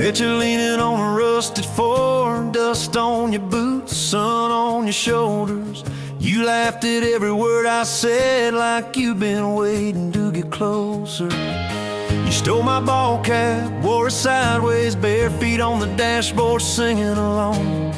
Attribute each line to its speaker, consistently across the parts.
Speaker 1: Picture leaning on a rusted Ford, dust on your boots, sun on your shoulders. You laughed at every word I said like you've been waiting to get closer. You stole my ball cap, wore it sideways, bare feet on the dashboard singing along.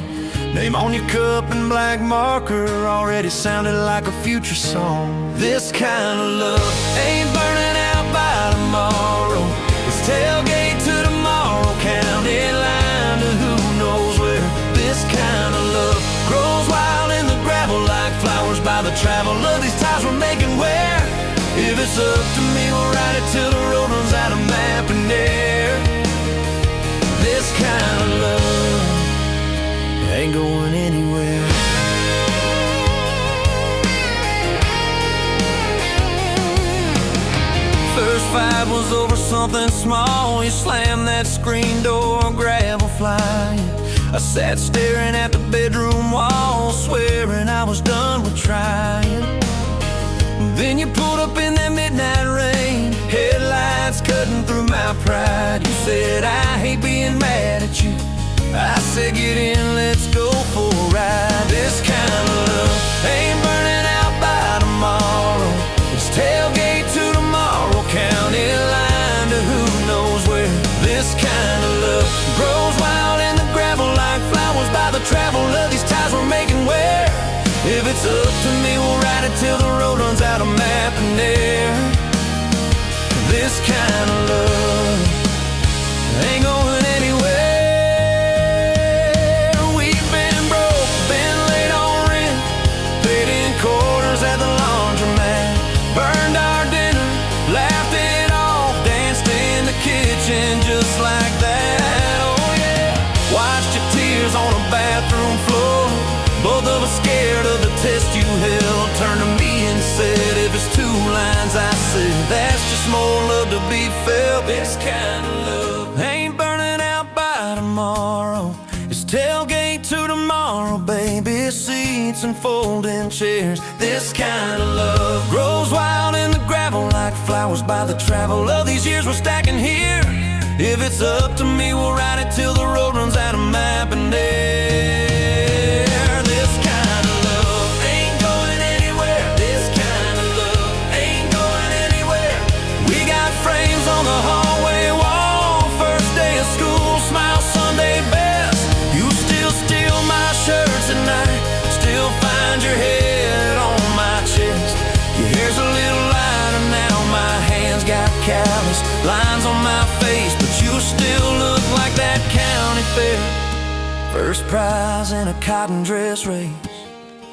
Speaker 1: Name on your cup in black marker already sounded like a future song. This kind of love ain't burning out by tomorrow. It's tailgate to tomorrow, county line to who knows where. This kind of love grows wild in the gravel like flowers by the travel of these ties we're making where. If it's up to me, we'll ride it till the road runs out of map and air. This kind of love ain't going anywhere. First fight was over something small. You slammed that screen door, gravel flying. I sat staring at the bedroom wall, swearing I was done with trying. Then you pulled up in that midnight rain, headlights cutting through my pride. You said, I hate being mad at you. I said, get in, let's go for a ride. This kind of love ain't burning out by tomorrow. It's tailgate to tomorrow, county line to who knows where. This kind of love grows wild in the gravel like flowers by the travel of these ties we're making where. If it's up to me, we'll ride it till the road runs out of map and air. This kind of love ain't going anywhere. We've been broke, been late on rent, paid in quarters at the laundromat, burned our dinner, laughed it off, danced in the kitchen just like that. Oh yeah, watched your tears on a bathroom floor. Both of us scared of the test you held. Turned to me and said, if it's two lines I said, that's just more love to be felt. This kind of love ain't burning out by tomorrow. It's tailgate to tomorrow, baby seats and folding chairs. This kind of love grows wild in the gravel like flowers by the travel of these years we're stacking here. If it's up to me, we'll ride it till the road runs out of map and air. On the hallway wall, first day of school, smile Sunday best. You still steal my shirts at night, still find your head on my chest. Your hair's a little lighter now, my hands got calloused lines on my face, but you still look like that county fair. First prize in a cotton dress race.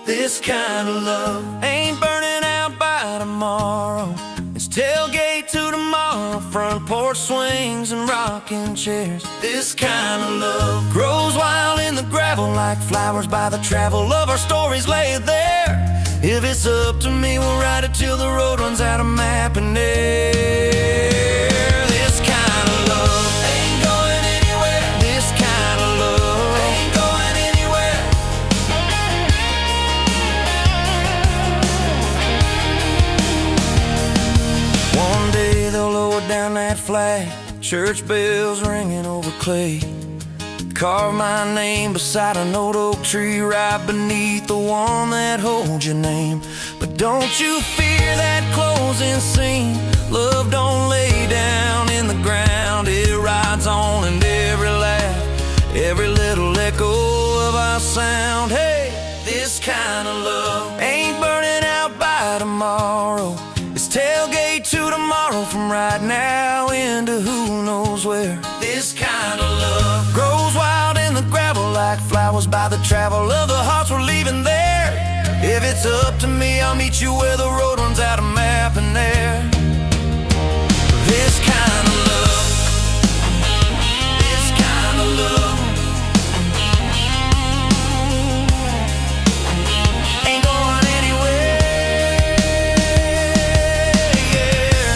Speaker 1: This kind of love ain't burning out by tomorrow. It's tailgate to tomorrow, front porch swings and rocking chairs. This kind of love grows wild in the gravel like flowers by the travel of our stories laid there. If it's up to me, we'll ride it till the road runs out of map and air. This kind of love ain't going anywhere. This kind of love ain't going anywhere. One day they'll lower down that flag, church bells ringing over clay. Carve my name beside an old oak tree right beneath the one that holds your name. But don't you fear that closing scene. Love don't lay down in the ground. It rides on in every laugh, every little echo of our sound. Hey, this kind of love ain't burning out by tomorrow. It's tailgate to tomorrow, from right now into who knows where. This kind of love grows wild in the gravel like flowers by the travel of the hearts we're leaving there. If it's up to me, I'll meet you where the road runs out of map and air. This kind of love, this kind of love ain't going anywhere, yeah.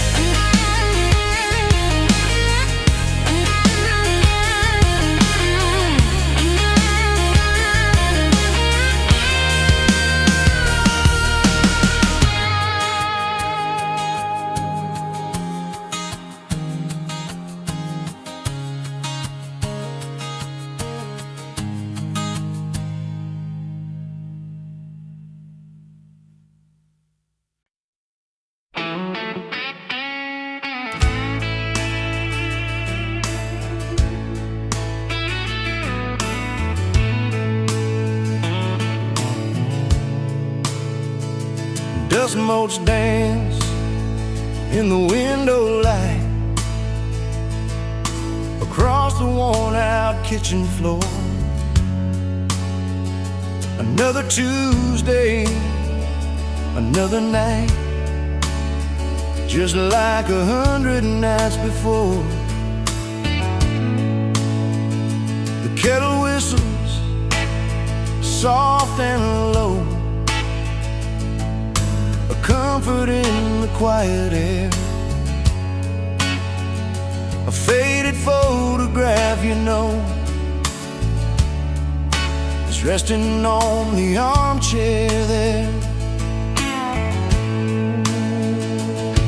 Speaker 1: Dust motes dance in the window light across the worn-out kitchen floor. Another Tuesday, another night, just like 100 nights before. The kettle whistles soft and low, a comfort in the quiet air. A faded photograph, you know, is resting on the armchair there.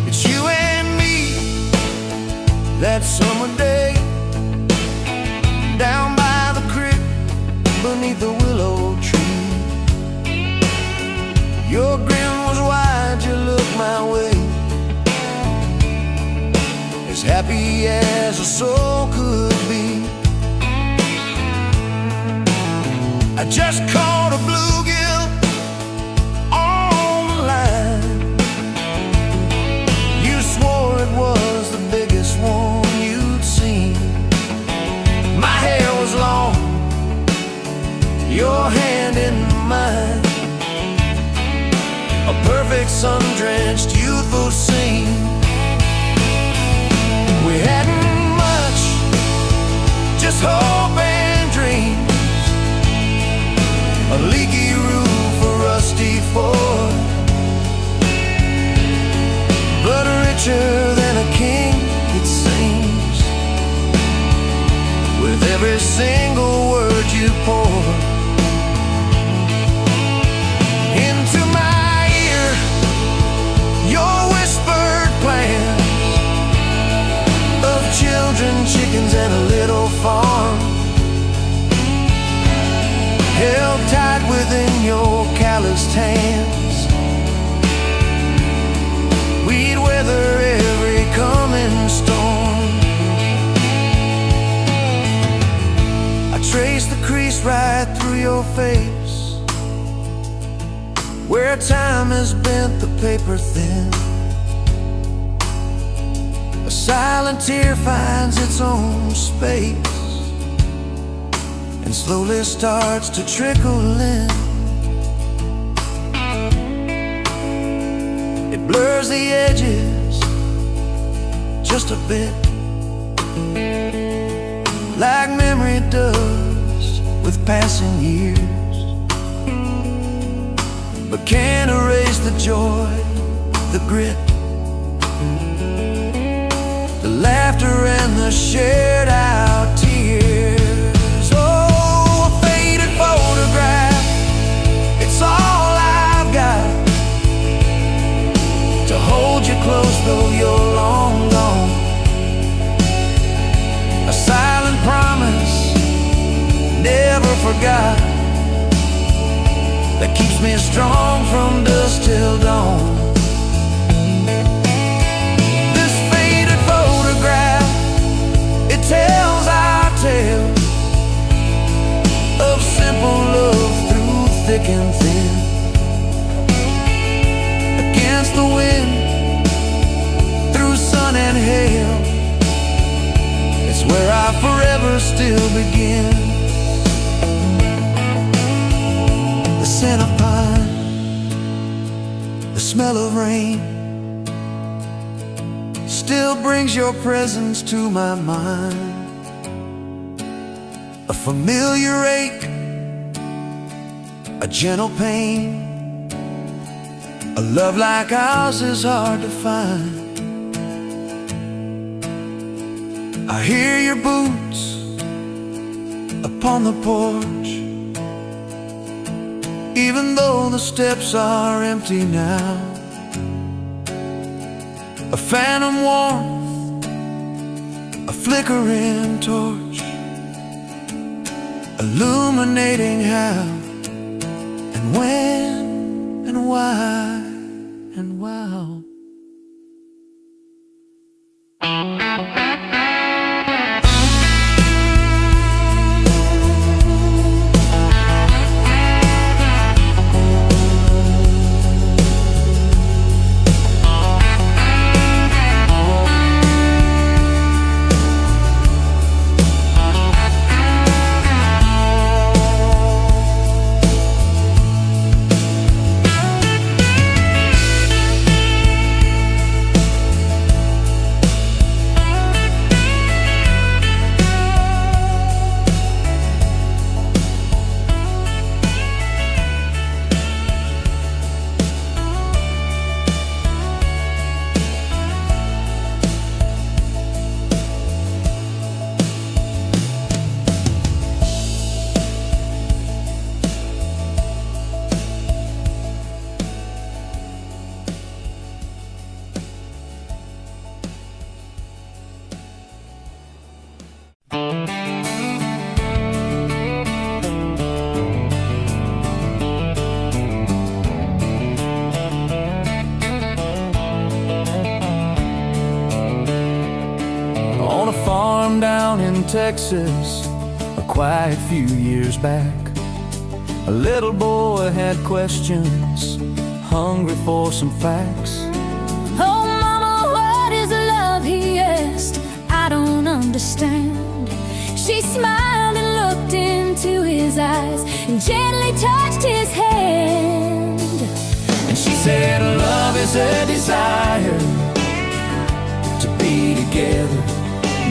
Speaker 1: It's you and me that summer day, down by the creek beneath the willow tree. Your grin was wide, you looked my way, as happy as a soul could be. I just caught a bluegill on the line. You swore it was the biggest one you'd seen. My hair was long, your hand in mine, a perfect sun-drenched youthful scene. We hadn't much, just hope and dreams, a leaky roof, a rusty Ford, but richer than a king, it seems, with every single word you pour into my ear. Your whispered plans of children, chickens, and a little farm, held tight within your calloused hands. We'd weather every coming storm. I traced the crease right through your face, where time has bent the paper thin. A silent tear finds its own space and slowly starts to trickle in. It blurs the edges just a bit, like memory does with passing years, but can't erase the joy, the grit, the laughter and the shared out tears. Oh, a faded photograph, it's all I've got to hold you close though you're long gone. A silent promise, never forgot, that keeps me strong from dusk till dawn. Tells our tale of simple love through thick and thin. Against the wind, through sun and hail, it's where I forever still begin. The scent of pine, the smell of rain, still brings your presence to my mind. A familiar ache, a gentle pain, a love like ours is hard to find. I hear your boots upon the porch, even though the steps are empty now. A phantom warmth, a flickering torch, illuminating how and when and why and wow. Texas a quiet few years back. A little boy had questions, hungry for some facts.
Speaker 2: Oh, mama, what is love? He asked. I don't understand. She smiled and looked into his eyes and gently touched his hand.
Speaker 1: And she said, love is a desire to be together,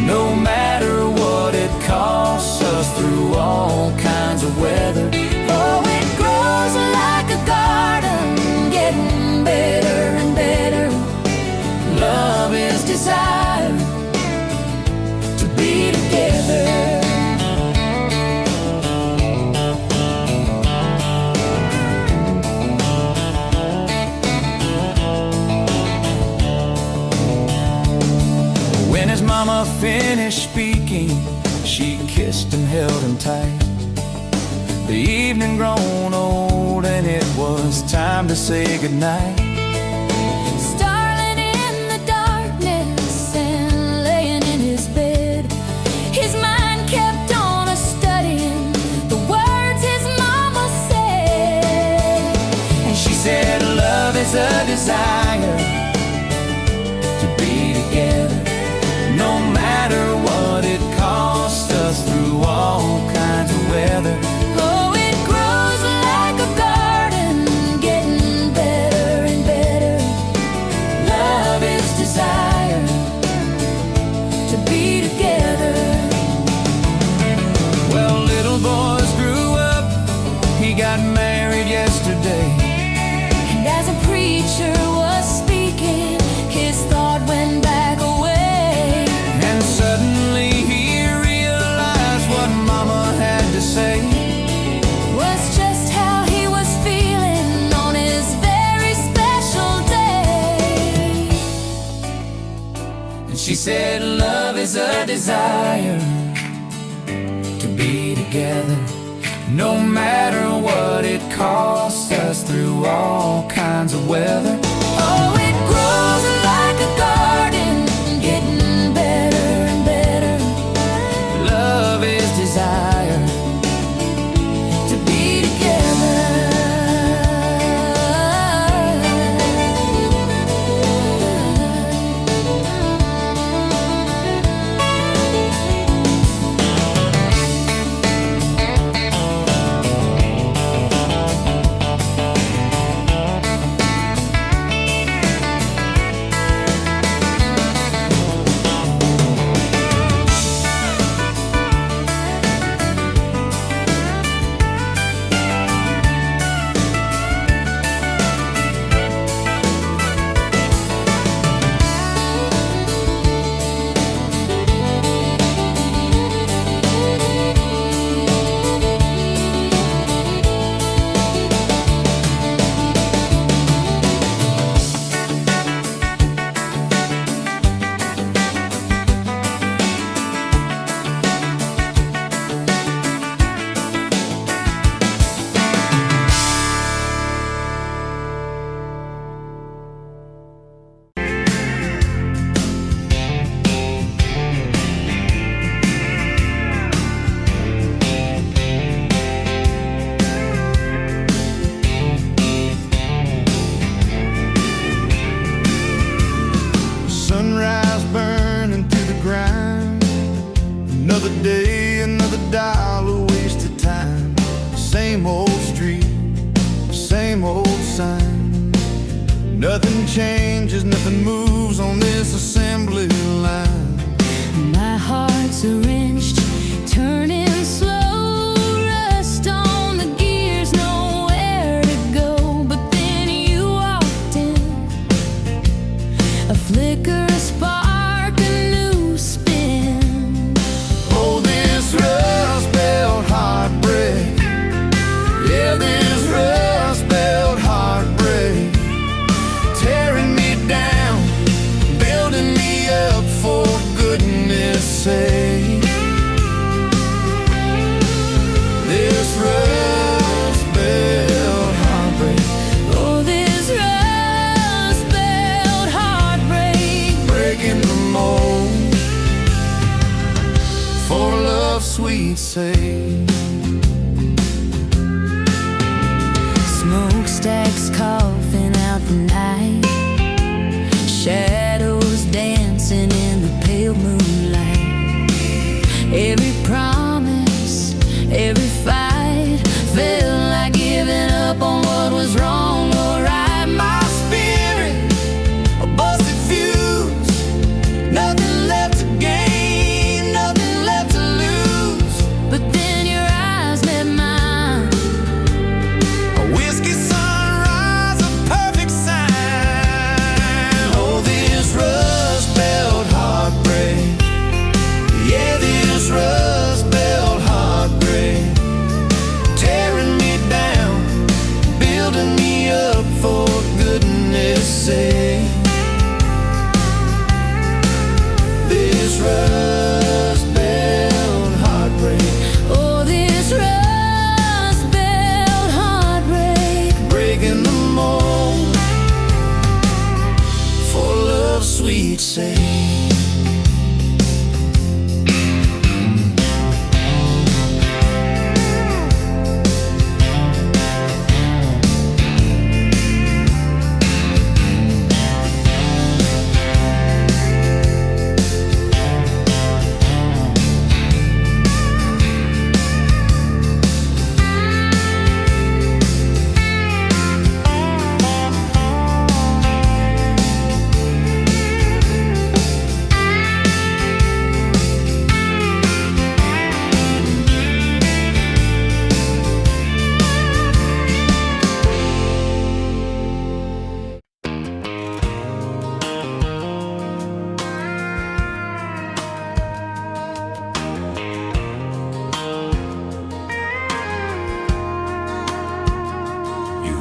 Speaker 1: no matter what it costs us, through all kinds of weather.
Speaker 2: Oh, it grows like a garden, getting better and better.
Speaker 1: Love is desire to be together. When his mama finished speaking, she kissed and held him tight. The evening grown old and it was time to say goodnight.
Speaker 2: Starling in the darkness and laying in his bed, his mind kept on a-studying the words his mama said.
Speaker 1: And she said, love is a desire to be together, no matter what it costs us, through all kinds of weather.
Speaker 2: Oh, it grows like a garden, getting better and better.
Speaker 1: Love is desire
Speaker 2: To be together.
Speaker 1: Well, little boys grew up, he got married yesterday.
Speaker 2: And as a preacher was speaking, his thought went back away.
Speaker 1: And suddenly he realized what mama had to say.
Speaker 2: Was just how he was feeling on his very special day.
Speaker 1: And she said, love is a desire to be together, no matter what it costs us, through all kinds of weather.
Speaker 2: Oh, it grows like a garden, getting better and better.
Speaker 1: Love is desire
Speaker 2: To be together.
Speaker 1: Sunrise burning through the grind, another day, another dollar wasted time. Same old street, same old sign. Nothing changes, nothing moves on this assembly line.
Speaker 2: My heart's wrenched, turning slow, rust on the gears, nowhere to go. But then you walked in, a flicker, a spark, a new spin.
Speaker 1: Oh, this rust belt heartbreak, yeah, this rust belt heartbreak, tearing me down, building me up, for goodness sake.
Speaker 2: Every promise, every fight felt like giving up on what was wrong or right.
Speaker 1: My spirit, a busted fuse, nothing left to gain, nothing left to lose.
Speaker 2: But then your eyes met mine.
Speaker 1: A whiskey sunrise, a perfect sign. Oh, this rust belt heartbreak. Yeah, this rust belt heartbreak. Tearing me down, building me up for goodness sake. This rust belt heartbreak.
Speaker 2: Oh, this rust belt heartbreak.
Speaker 1: Breaking the mold for love's sweet sake.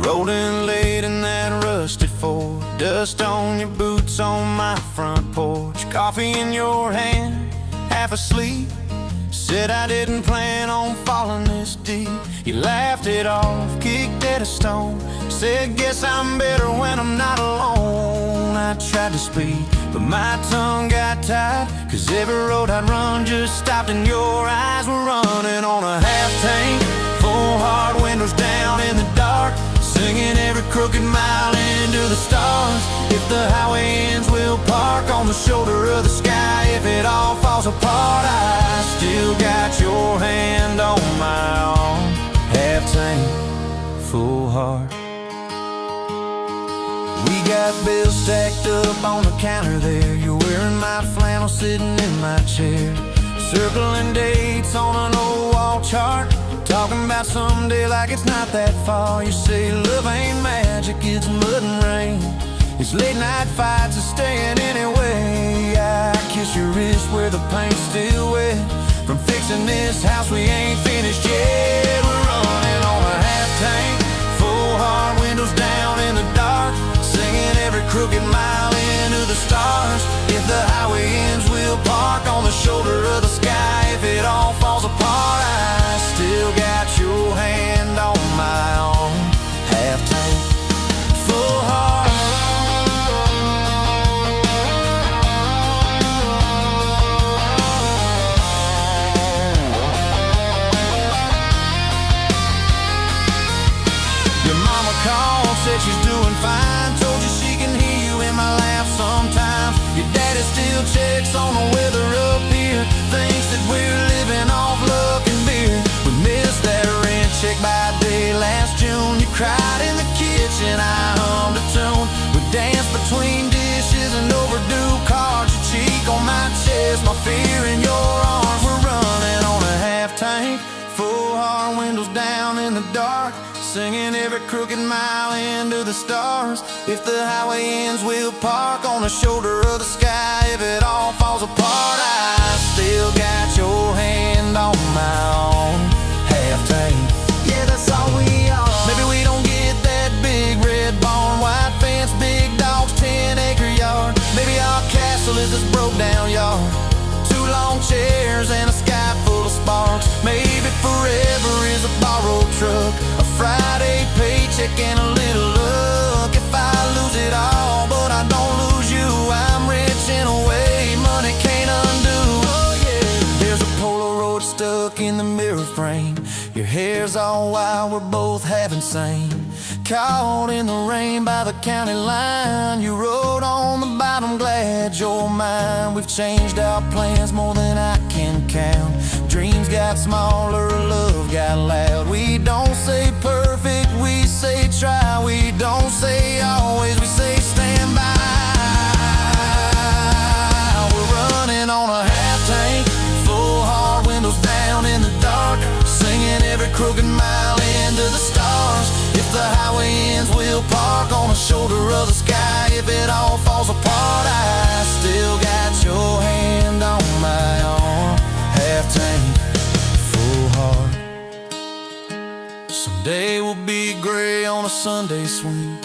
Speaker 1: Rolling late in that rusted Ford, dust on your boots on my front porch, coffee in your hand, half asleep. Said I didn't plan on falling this deep. You laughed it off, kicked at a stone. Said guess I'm better when I'm not alone. I tried to speak, but my tongue got tied, 'cause every road I'd run just stopped and your eyes were running on a half tank, full hard windows down in the dark, singing every crooked mile into the stars. If the highway ends, we'll park on the shoulder of the sky. If it all falls apart, I still got your hand on my arm. Half tank, full heart. We got bills stacked up on the counter there. You're wearing my flannel, sitting in my chair, circling dates on an old wall chart, talking about someday like it's not that far. You say love ain't magic, it's mud and rain. It's late night fights and staying anyway. I kiss your wrist where the paint's still wet from fixing this house we ain't finished yet. We're running on a half tank, full hard windows down in the dark, singing every crooked mile into the stars. If the highway ends, we'll park on the shoulder of the sky. If it all falls apart, I still got your hand on my arm. Half tank, full heart. Your mama called, said she's doing fine, told you she can hear you in my laugh sometimes. Your daddy still checks on the weather up here, thinks that we're living off luck and beer. We missed that rent check by day last June. You cried in the kitchen, I hummed a tune. We danced between dishes and overdue cards. Your cheek on my chest, my fear in your arms. We're running on a half tank, full hard windows down in the dark, singing every crooked mile into the stars. If the highway ends, we'll park on the shoulder of the sky. If it all falls apart, I still got your hand on my arm. Half tank, yeah, that's all we are. Maybe we don't get that big red barn, white fence, big dogs, 10-acre yard. Maybe our castle is this broke down yard, 2 long chairs and a sky full of sparks. Maybe forever is a borrowed truck, a Friday paycheck and a little luck. If I lose it all, but I don't lose you, I'm rich in a way money can't undo. Oh yeah, there's a Polaroid stuck in the mirror frame. Your hair's all wild, we're both half insane. Caught in the rain by the county line. You wrote on the bottom, glad you're mine. We've changed our plans more than I can count. count. Dreams got smaller, love got loud. We don't say perfect, we say try. We don't say always, we say stand by. We're running on a half tank, full hard, windows down in the dark, singing every crooked mile into the stars. If the highway ends, we'll park on the shoulder of the sky. If it all falls apart, I still got your hand on my arm. Half tank, full heart. Someday we'll be gray on a Sunday swing,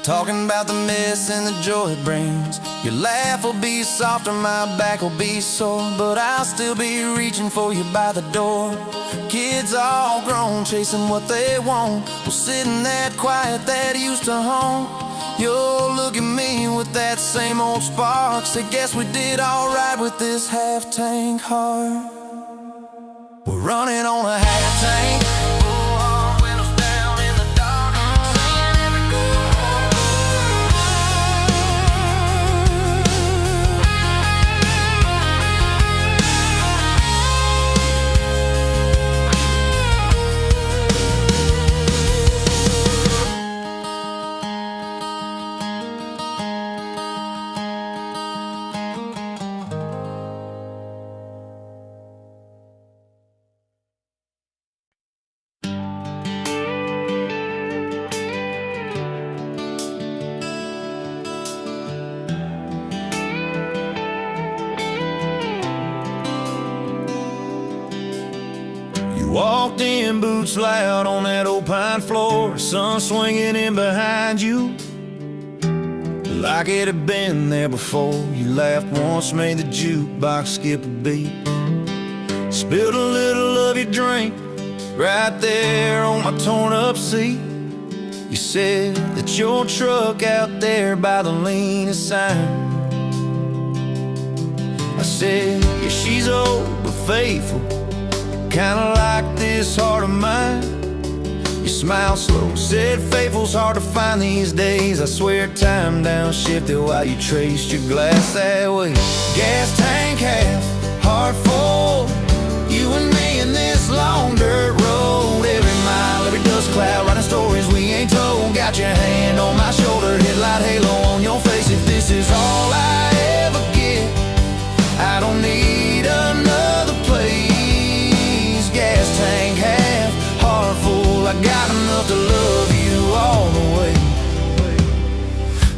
Speaker 1: talking about the mess and the joy it brings. Your laugh will be softer, my back will be sore, but I'll still be reaching for you by the door. Kids all grown, chasing what they want. We'll sit in that quiet that used to haunt. You'll look at me with that same old spark, say, guess we did alright with this half-tank heart. We're running on a half-tank, full hard, windows down in the dark, singing every walked in, boots loud on that old pine floor, sun swinging in behind you like it had been there before. You laughed once, made the jukebox skip a beat, spilled a little of your drink right there on my torn up seat. You said that your truck out there by the leanest sign. I said, yeah, she's old but faithful, kinda like this heart of mine. You smiled slow, said faithful's hard to find these days. I swear time downshifted while you traced your glass that way. Gas tank half, heart full, you and me in this long dirt road. Every mile, every dust cloud, writing stories we ain't told. Got your hand on my shoulder, headlight halo on your face. If this is all I ever get, I don't need another place. Gas tank half, heart full, I got enough to love you all the way.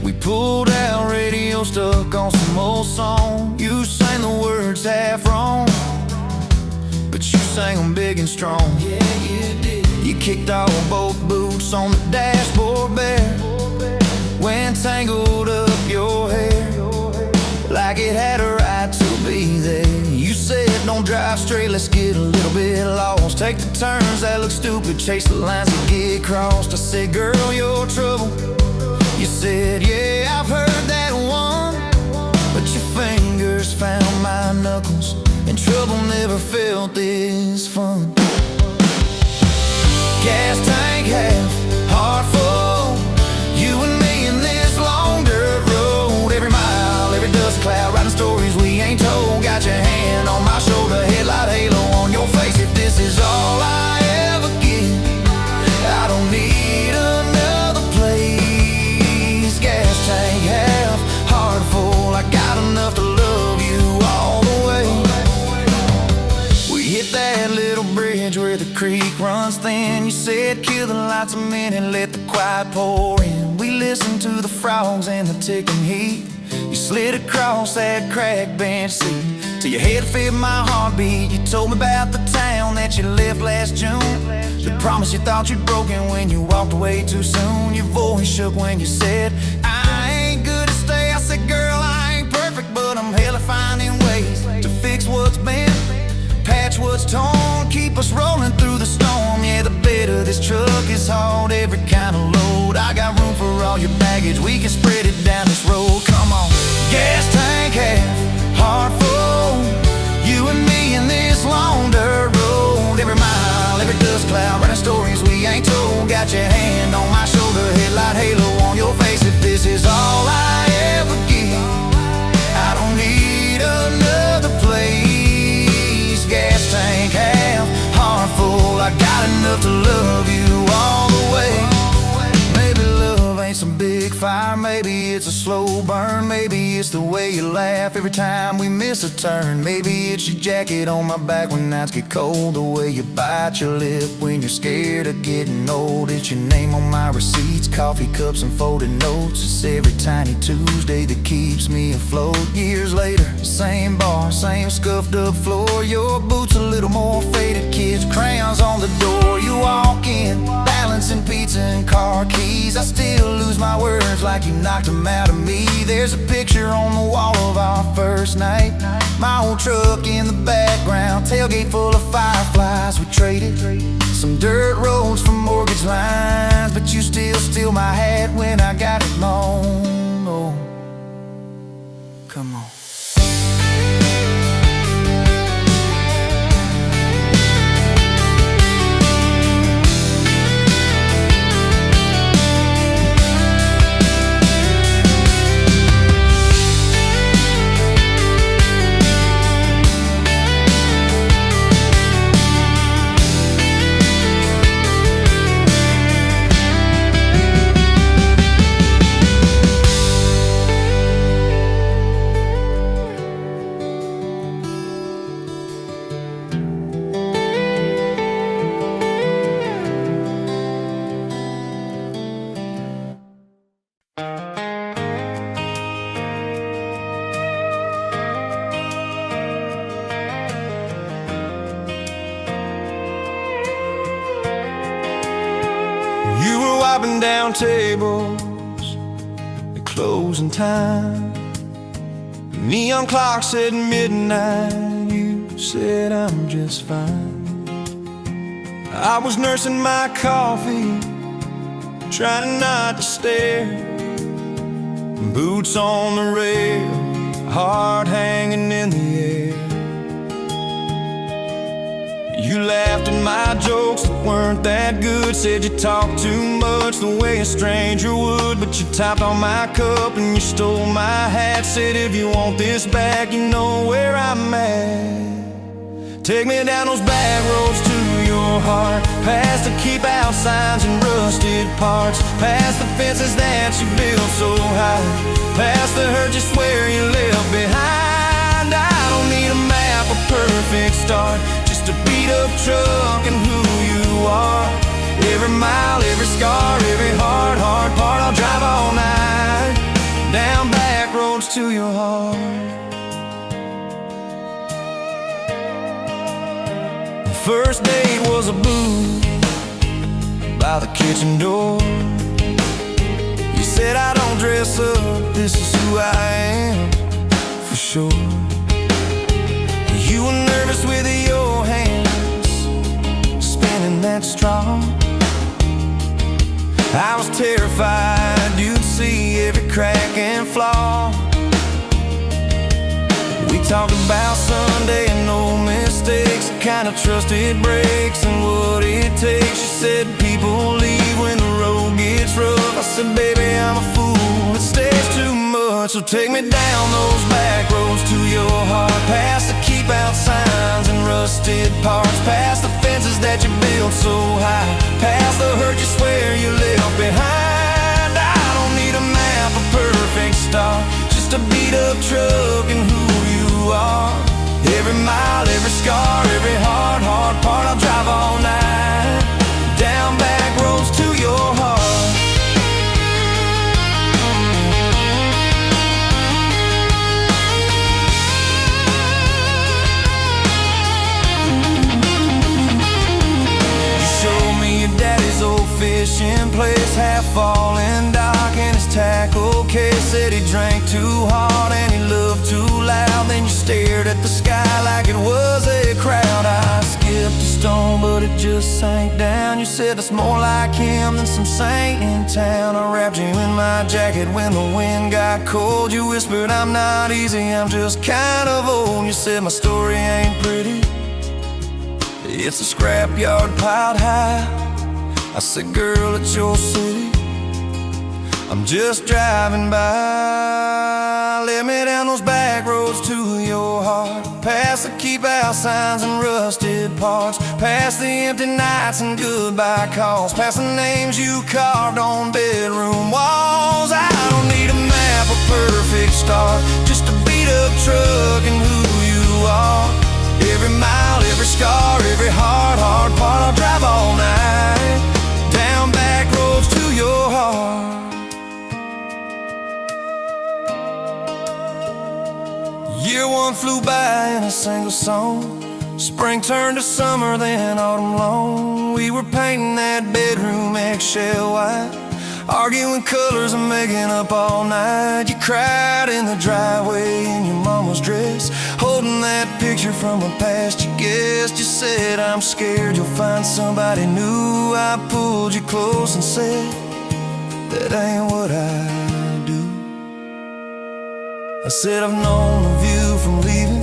Speaker 1: We pulled out, radio stuck on some old song. You sang the words half wrong, but you sang them big and strong. Yeah, you did. You kicked off both boots on the dashboard bare, when tangled up your hair like it had a right to be there. You said don't drive straight, let's get a little bit lost, take the turns that look stupid, chase the lines that get crossed. I said, girl, you're trouble. You said, yeah, I've heard that one, but your fingers found my knuckles, and trouble never felt this fun. Gas tank half, heart full, you and me in this long dirt road. Every mile, every dust cloud, writing stories we ain't told. Got your hand on my shoulder, headlight halo on your face. If this is all I ever get, I don't need another place. Gas tank half, heart full, I got enough to love you all the way. We hit that little bridge where the creek runs thin. You said kill the lights a minute, let the quiet pour in. We listened to the frogs and the ticking heat. You slid across that cracked bench seat till your head fit my heartbeat. You told me about the town that you left last June, the promise you thought you'd broken when you walked away too soon. Your voice shook when you said, I ain't good to stay. I said, girl, I ain't perfect, but I'm hella finding ways to fix what's bent, patch what's torn, keep us rolling through the storm. Yeah, the bed of this truck is hauled every kind of load. I got room for all your baggage, we can spread it down this road. Come on. Gas tank half, heart full, you and me in this long dirt road. Every mile, every dust cloud, writing stories we ain't told. Got your hand on my shoulder, headlight halo on your face. If this is all I ever get, I don't need another place. Gas enough to love you all the way. Maybe love ain't some big fire, maybe it's a slow burn. Maybe it's the way you laugh every time we miss a turn. Maybe it's your jacket on my back when nights get cold, the way you bite your lip when you're scared of getting old. It's your name on my receipts, coffee cups and folded notes. It's every tiny Tuesday that keeps me afloat. Years later, same bar, same scuffed up floor. Your boots a little more faded, kids' crayons on the door. You walk in, balancing pizza and car keys. I still lose my words like you knocked them out of me. There's a picture on the wall of our first night. My old truck in the background, tailgate full of fireflies. We traded some dirt roads for mortgage lines, but you still steal my hat when I got it long. Oh, come on. You were wiping down tables at closing time. Neon clock said midnight. You said I'm just fine. I was nursing my coffee, trying not to stare. Boots on the rail, heart hanging in the air. You laughed at my jokes that weren't that good. Said you talked too much the way a stranger would. But you tapped on my cup and you stole my hat. Said if you want this back, you know where I'm at. Take me down those back roads to your heart, past the keep out signs and rusted parts, past the fences that you built so high, past the hurt you swear you left behind. I don't need a map, a perfect start, a beat up truck and who you are. Every mile, every scar, every hard part, I'll drive all night down back roads to your heart. The first date was a booth by the kitchen door. You said I don't dress up, this is who I am, for sure. You were nervous with your hands spinning that straw. I was terrified you'd see every crack and flaw. We talked about Sunday and no mistakes, the kind of trust it breaks and what it takes. You said people leave when the road gets rough. I said baby I'm a fool, it stays too much. So take me down those back roads to your heart, past the keep out signs and rusted parts, past the fences that you built so high, past the hurt you swear you left behind. I don't need a map, a perfect start, just a beat up truck and who you are. Every mile, every scar, every hard part, I'll drive all night down back roads to your heart. Daddy's old fishing place, half fallen dock and his tackle case. Said he drank too hard and he loved too loud. Then you stared at the sky like it was a crowd. I skipped a stone but it just sank down. You said that's more like him than some saint in town. I wrapped you in my jacket when the wind got cold. You whispered I'm not easy, I'm just kind of old. You said my story ain't pretty, it's a scrapyard piled high. I said, girl, it's your city, I'm just driving by. Let me down those back roads to your heart, past the keep out signs and rusted parts, past the empty nights and goodbye calls, past the names you carved on bedroom walls. I don't need a map, a perfect start, just a beat up truck and who you are. Every mile, every scar, every hard part, I'll drive all night down back roads to your heart. Year one flew by in a single song. Spring turned to summer, then autumn long. We were painting that bedroom eggshell white, arguing colors and making up all night. You cried in the driveway in your mama's dress, holding that picture from a past you guessed. You said, I'm scared you'll find somebody new. I pulled you close and said, that ain't what I do. I said, I've known of you from leaving,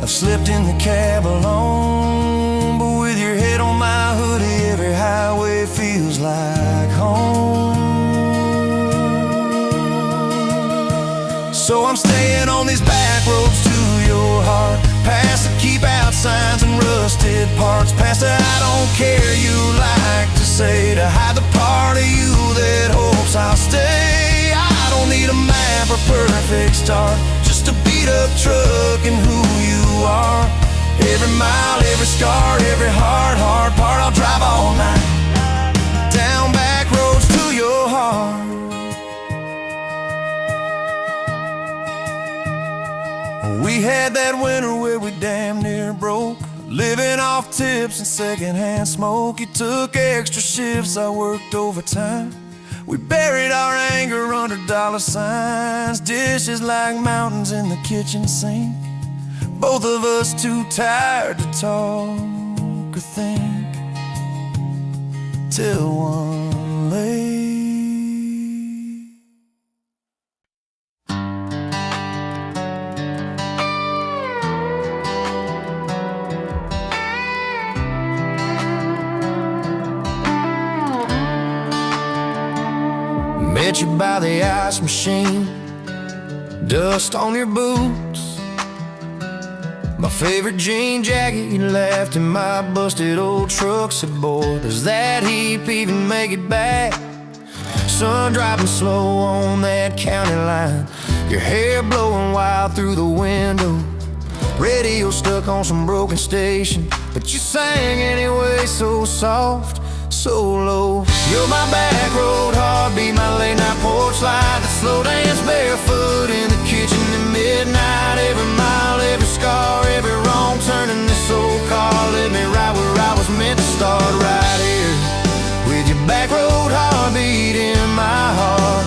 Speaker 1: I've slept in the cab alone, but with your head on my hoodie, every highway feels like home. So I'm staying on these back roads to your heart, past the keep out signs and rusted parts, past the I don't care you like to say, to hide the part of you that hopes I'll stay. I don't need a map or perfect start, just a beat up truck and who you are. Every mile, every scar, every hard part, I'll drive all night down back roads to your heart. We had that winter where we damn near broke, living off tips and secondhand smoke. You took extra shifts, I worked overtime. We buried our anger under dollar signs, dishes like mountains in the kitchen sink, both of us too tired to talk or think, till one late. Met you by the ice machine, dust on your boots, my favorite jean jacket you left in my busted old truck. Said, boy, does that heap even make it back? Sun driving slow on that county line, your hair blowing wild through the window, radio stuck on some broken station, but you sang anyway, so soft, so low. You're my back road heartbeat, my late night porch light, the slow dance barefoot in the kitchen at midnight. Every mile, every scar, every wrong turn in this old car led me right where I was meant to start, right here with your back road heartbeat in my heart.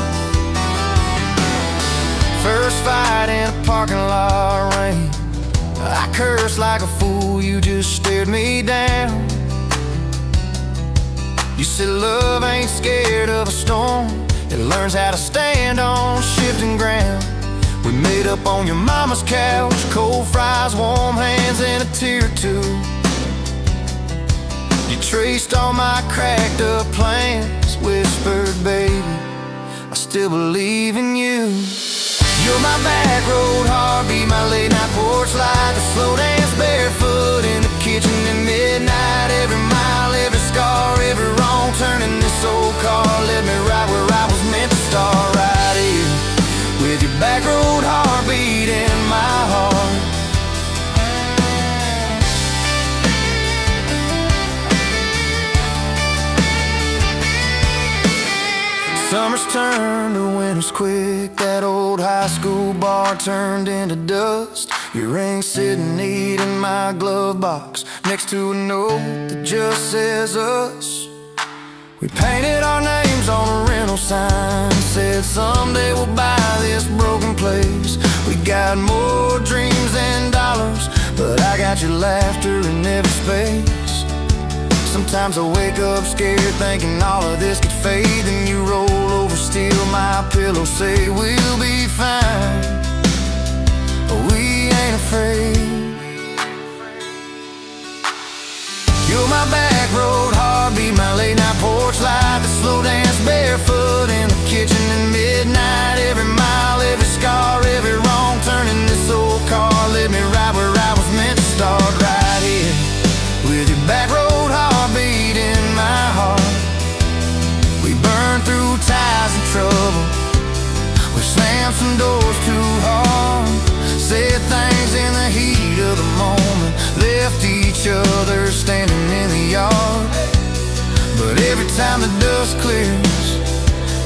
Speaker 1: First fight in a parking lot rain, I cursed like a fool, you just stared me down. You said love ain't scared of a storm, it learns how to stand on shifting ground. We made up on your mama's couch, cold fries, warm hands, and a tear or two. You traced all my cracked up plans, whispered, baby, I still believe in you. You're my back road heartbeat, my late night porch light, the slow dance barefoot in the kitchen at midnight. Every mile, every scar, every wrong turn in this old car led me right where I was meant to start, right here with your back road heartbeat in my heart. Summers turned to winters quick, that old high school bar turned into dust. Your ring sitting neat in my glove box, next to a note that just says us. We painted our names on a rental sign, said someday we'll buy this broken place. We got more dreams than dollars, but I got your laughter in every space. Sometimes I wake up scared thinking all of this could fade, then you roll over, steal my pillow, say we'll be fine, we ain't afraid. You're my back road heartbeat, my late night porch light, the slow dance barefoot in the kitchen at midnight. Every mile, every scar, every wrong turn in this old car led me right where I was meant to start, right here time the dust clears,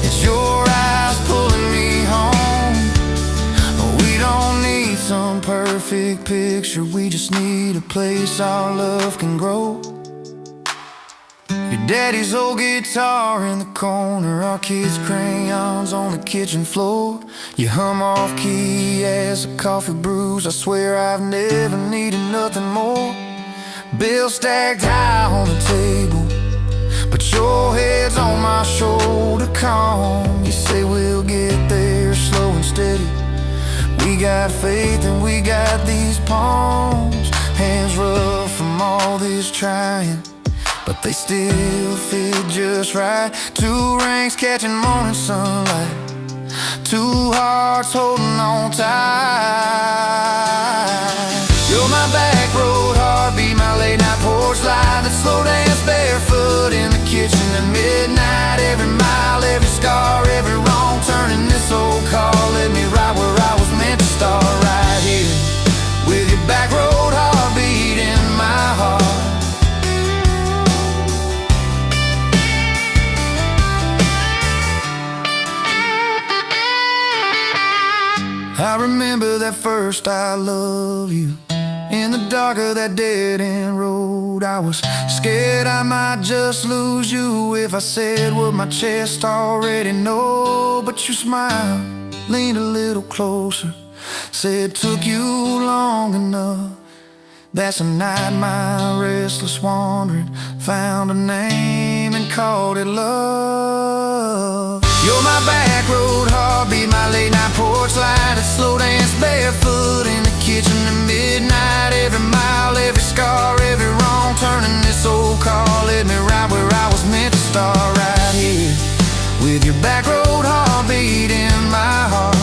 Speaker 1: it's your eyes pulling me home. We don't need some perfect picture, we just need a place our love can grow. Your daddy's old guitar in the corner, our kids' crayons on the kitchen floor. You hum off key as the coffee brews, I swear I've never needed nothing more. Bills stacked high on the table, but your head's on my shoulder, calm. You say we'll get there slow and steady. We got faith and we got these palms, hands rough from all this trying, but they still fit just right. Two rings catching morning sunlight, two hearts holding on tight. You're my back road heartbeat, my late night porch light, that slow dance barefoot in the kitchen at midnight. Every mile, every scar, every wrong turn in this old car led me right where I was meant to start, right here with your back road heartbeat in my heart. I remember that first I love you in the dark of that dead-end road. I was scared I might just lose you if I said what my chest already know. But you smiled, leaned a little closer, said took you long enough. That's a night my restless wandering found a name and called it love. You're my back road heartbeat, my late night porch light, a slow dance barefoot in the kitchen at midnight. Every mile, every scar, every wrong turn in this old car led me right where I was meant to start, right here with your back road heartbeat in my heart.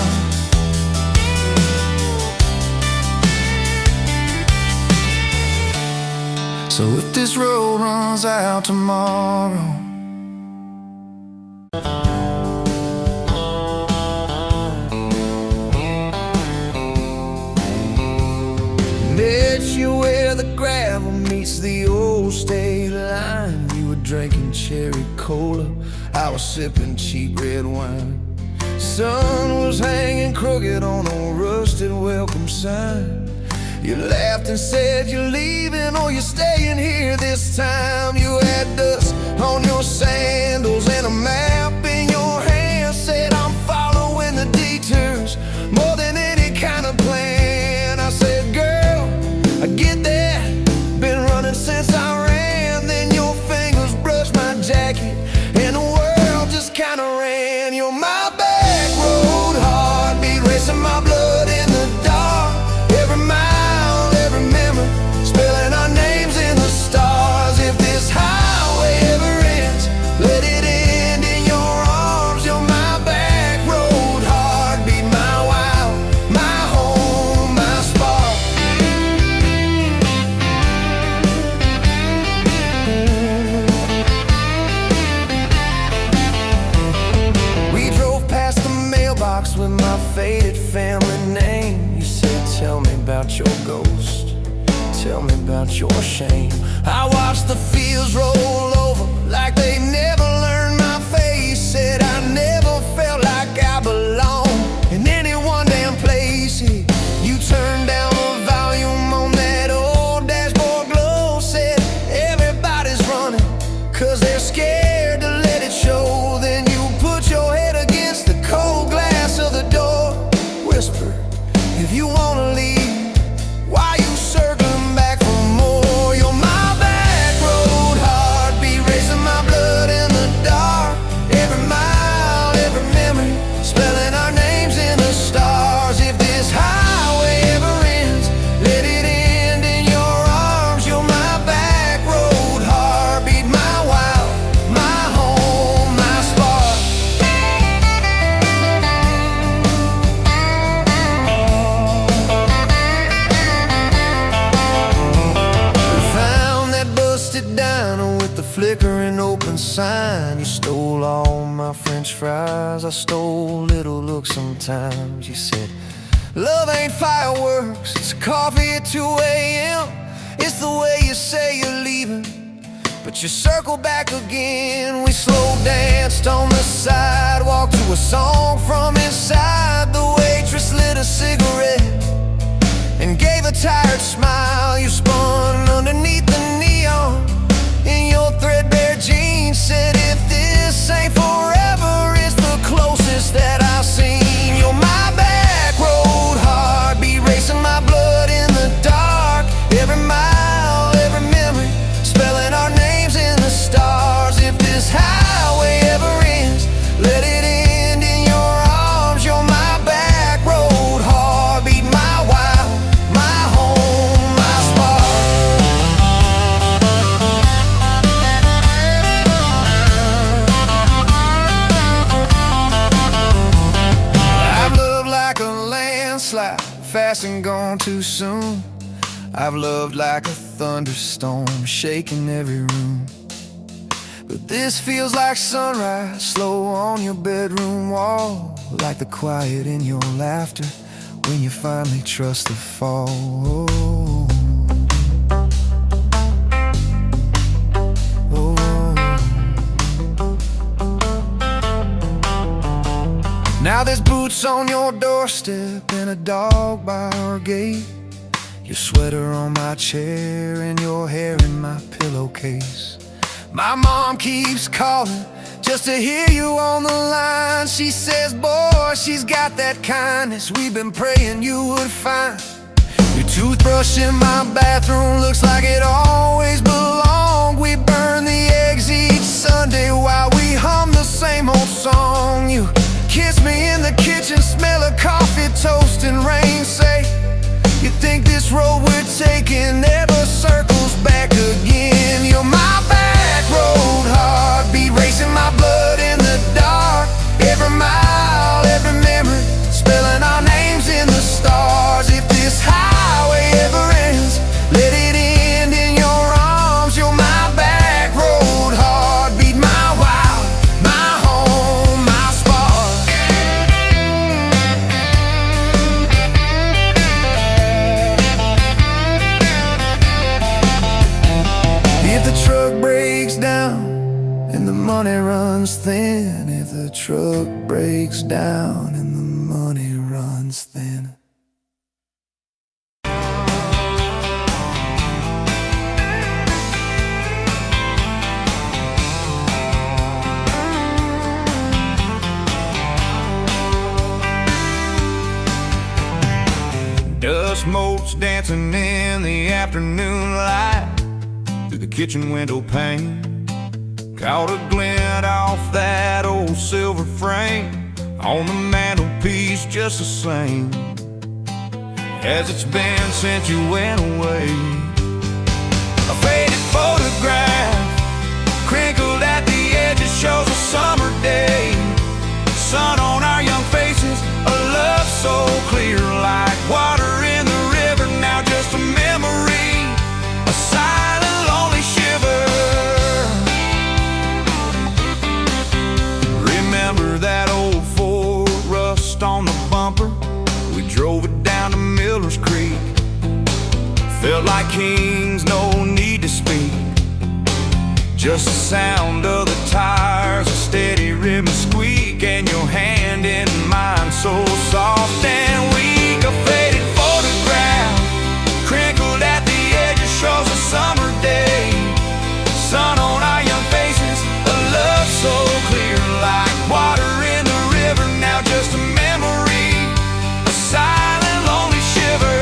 Speaker 1: So if this road runs out tomorrow, met you where the gravel meets the old state line. You were drinking cherry cola, I was sipping cheap red wine. Sun was hanging crooked on a rusted welcome sign. You laughed and said you're leaving or you're staying here this time. You had dust on your sandals and a map in your hand, said I'm following the detours more than any kind of plan. I said, girl, I get that, been running since I ran. Then your fingers brushed my jacket and the world just kinda ran. You're my back road heartbeat, racing my blood in the dark. Every mile, every memory, spelling our names in the stars. If this highway ever ends, let it end in your arms. You're my back road heartbeat, my wild, my home, my spark. We drove past the mailbox with my faded family name. You said, tell me about your ghost, tell me about your shame. I watched the fields roll over like they never learned my face. Said I never felt like I belonged in any one damn place. You turned down the volume on that old dashboard glow. Said everybody's running 'cause they're scared to let it show. Then you put your head against the cold glass of the door, whisper, if you wanna leave, why you circling back for more? You're my back road heartbeat, racing my blood in the dark. Every mile, every memory, spelling our names in the stars. If this highway ever ends, let it end in your arms. You're my back road heartbeat, my wild, my home, my spark. We found that busted diner with the flickering open sign. You stole all my French fries, I stole little looks sometimes. You said, love ain't fireworks, it's coffee at 2 a.m. It's the way you say you're leaving, but you circled back again. We slow danced on the sidewalk to a song from inside. The waitress lit a cigarette and gave a tired smile. You spun underneath the neon in your threadbare jeans. Said, if this ain't forever, it's the closest that I've seen. You're my back road heartbeat, racing my blood in the dark. Every mile, every memory, spelling our names in the stars. If this highway ever ends, let it end in your arms. You're my back road heartbeat, my wild, my home, my spark. I've loved like a landslide, fast and gone too soon. I've loved like a thunderstorm, shaking every room. But this feels like sunrise, slow on your bedroom wall, like the quiet in your laughter when you finally trust the fall. Now there's boots on your doorstep and a dog by our gate. Your sweater on my chair and your hair in my pillowcase. My mom keeps calling just to hear you on the line. She says, boy, she's got that kindness we've been praying you would find. Your toothbrush in my bathroom looks like it always belonged. We burn the eggs each Sunday while we hum the same old song. You kiss me in the kitchen, smell of coffee, toast, and rain. Say, you think this road we're taking never circles back again. You're my back road heartbeat, racing my blood in the dark. Every mile, every memory, spelling our names in the stars. If this highway ever ends, let it end in your arms. You're my back road heartbeat, my wild, my home, my spark. If the truck breaks down and the money runs thin, if the truck breaks down and the money runs thin. Dust motes dancing in the afternoon light through the kitchen window pane. Caught a glint off that old silver frame on the mantelpiece, just the same as it's been since you went away. A faded photograph crinkled at the edges shows a summer day. Sun on our young faces, a love so clear like water in the river. Now just a memory, a silent lonely shiver. Remember that old Ford, rust on the bumper? We drove it down to Miller's Creek. Felt like kings, no need to speak. Just the sound of the tires, a steady rhythm squeak, and your hand in mine so soft and weak. A faded photograph crinkled at the edges shows a summer day. Sun on our young faces, a love so clear like water in the river. Now just a memory, a silent lonely shiver.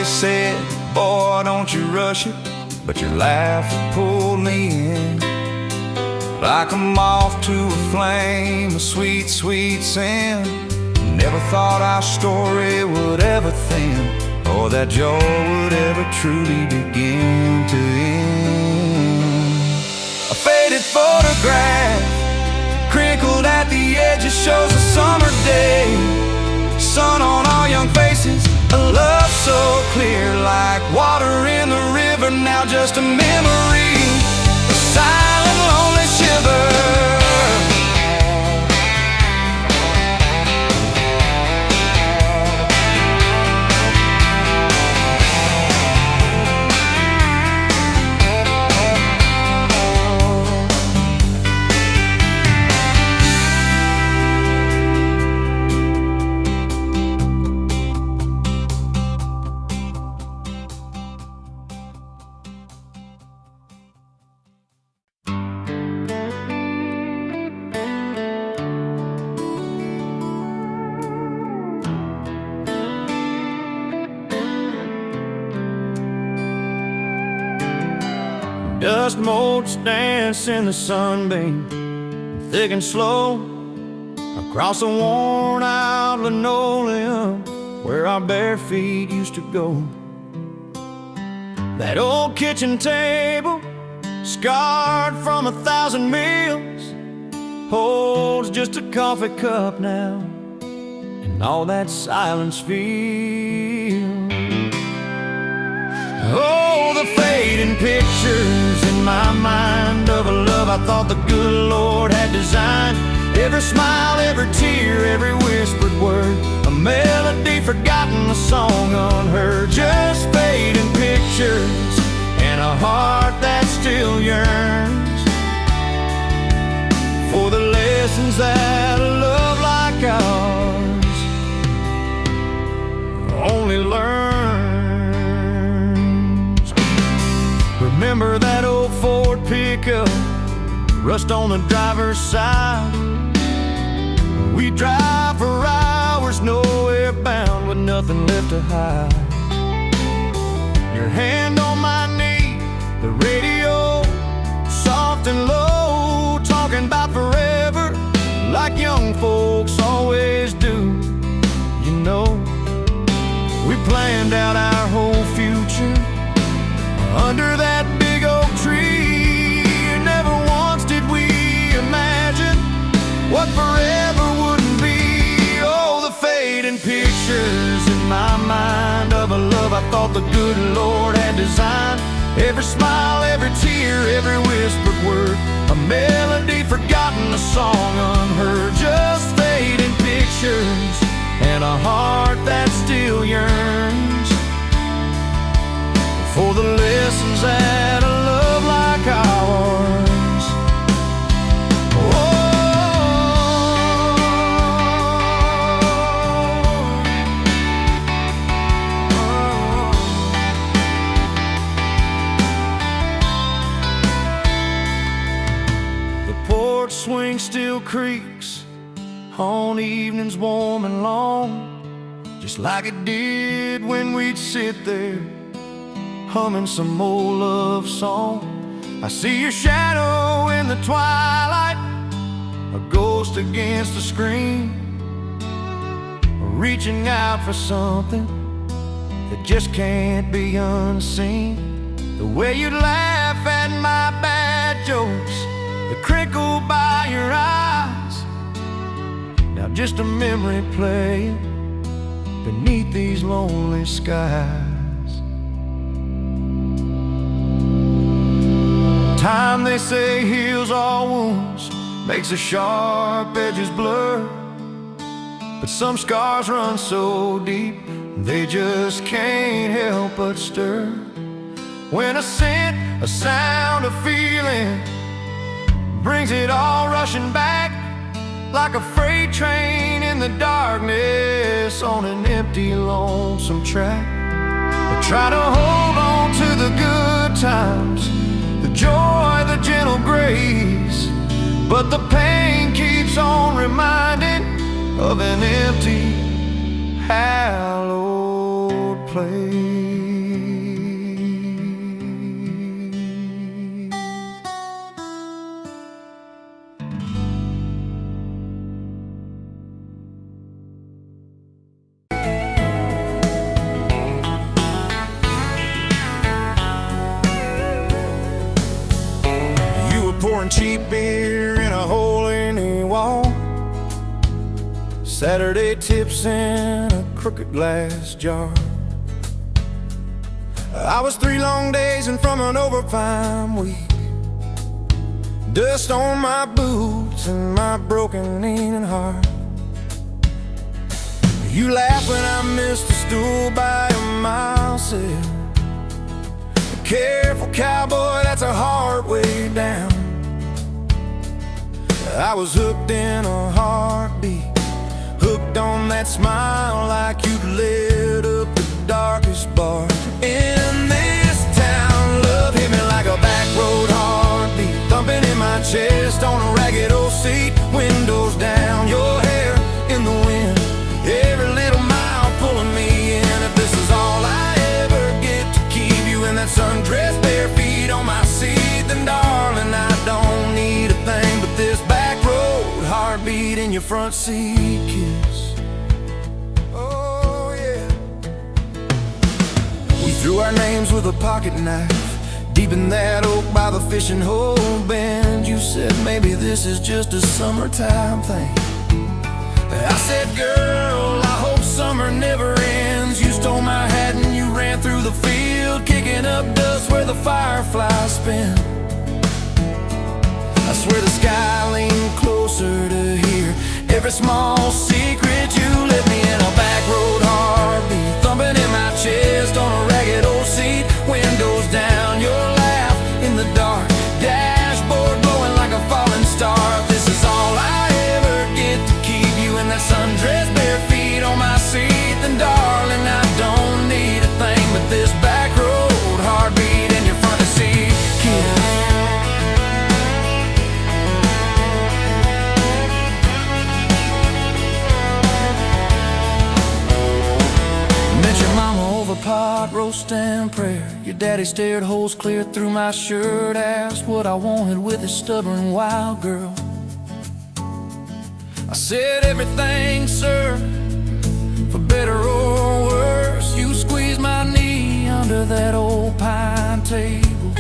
Speaker 1: Said, boy, don't you rush it, but your laugh pulled me in like a moth to a flame, a sweet, sweet sin. Never thought our story would ever thin, or that joy would ever truly begin to end. A faded photograph crinkled at the edges shows a summer day. Sun on our young faces, a love so clear like water in the river. forever now, just a memory, a silent, lonely shiver. Dust motes dance in the sunbeam, thick and slow, across the worn-out linoleum where our bare feet used to go. That old kitchen table, scarred from 1,000 meals, holds just a coffee cup now, and all that silence feels. Oh, the fading pictures in my mind of a love I thought the good Lord had designed. Every smile, every tear, every whispered word, a melody forgotten, a song unheard. Just fading pictures and a heart that still yearns for the lessons that a love like ours only learns. Remember that old Ford pickup, rust on the driver's side. We drive for hours, nowhere bound, with nothing left to hide. Your hand on my knee, the radio, soft and low, talking about forever, like young folks always do. You know, we planned out our whole future under that big oak tree. Never once did we imagine what forever wouldn't be. Oh, the fading pictures in my mind of a love I thought the good Lord had designed. Every smile, every tear, every whispered word, a melody forgotten, a song unheard. Just fading pictures and a heart that still yearns for the lessons that a love like ours. The porch swing still creaks on evenings warm and long, just like it did when we'd sit there humming some old love song. I see your shadow in the twilight, a ghost against the screen, reaching out for something that just can't be unseen. The way you laugh at my bad jokes, the crinkle by your eyes, now just a memory playing beneath these lonely skies. Time, they say, heals all wounds, makes the sharp edges blur, but some scars run so deep they just can't help but stir. When a scent, a sound, a feeling brings it all rushing back, like a freight train in the darkness on an empty, lonesome track. I try to hold on to the good times, the joy, the gentle grace, but the pain keeps on reminding of an empty, hallowed place. Pouring cheap beer in a hole in the wall, Saturday tips in a crooked glass jar. I was 3 long days and from an overtime week. Dust on my boots and my broken aching heart. You laugh when I missed a stool by a mile sail. Careful cowboy, that's a hard way down. I was hooked in a heartbeat, hooked on that smile like you'd lit up the darkest bar in this town. Love hit me like a back road heartbeat, thumping in my chest on a ragged old seat. Windows down, your hair in the wind, every little mile pulling me in. If this is all I ever get to keep you in that sundress, bare feet on my seat, then darling, I don't need a thing but this back road heartbeat in your front seat kiss. Oh yeah. We threw our names with a pocket knife deep in that oak by the fishing hole bend. You said maybe this is just a summertime thing. I said, girl, I hope summer never ends. You stole my hat and you ran through the field, kicking up dust where the fireflies spin. I swear the sky leaned closer to hear every small secret. You let me in a back road heartbeat, thumping in my chest on a ragged old seat. Windows down, your laugh in the dark, dashboard glowing like a falling star. This is all I ever get to keep you in that sundress, bare feet on my seat, then darling, I don't need a thing but this back road heartbeat in your front seat kiss. Met your mama over pot roast and prayer. Your daddy stared holes clear through my shirt, asked what I wanted with his stubborn wild girl. I said everything, sir, for better or worse. You squeezed my knee under that old pine table.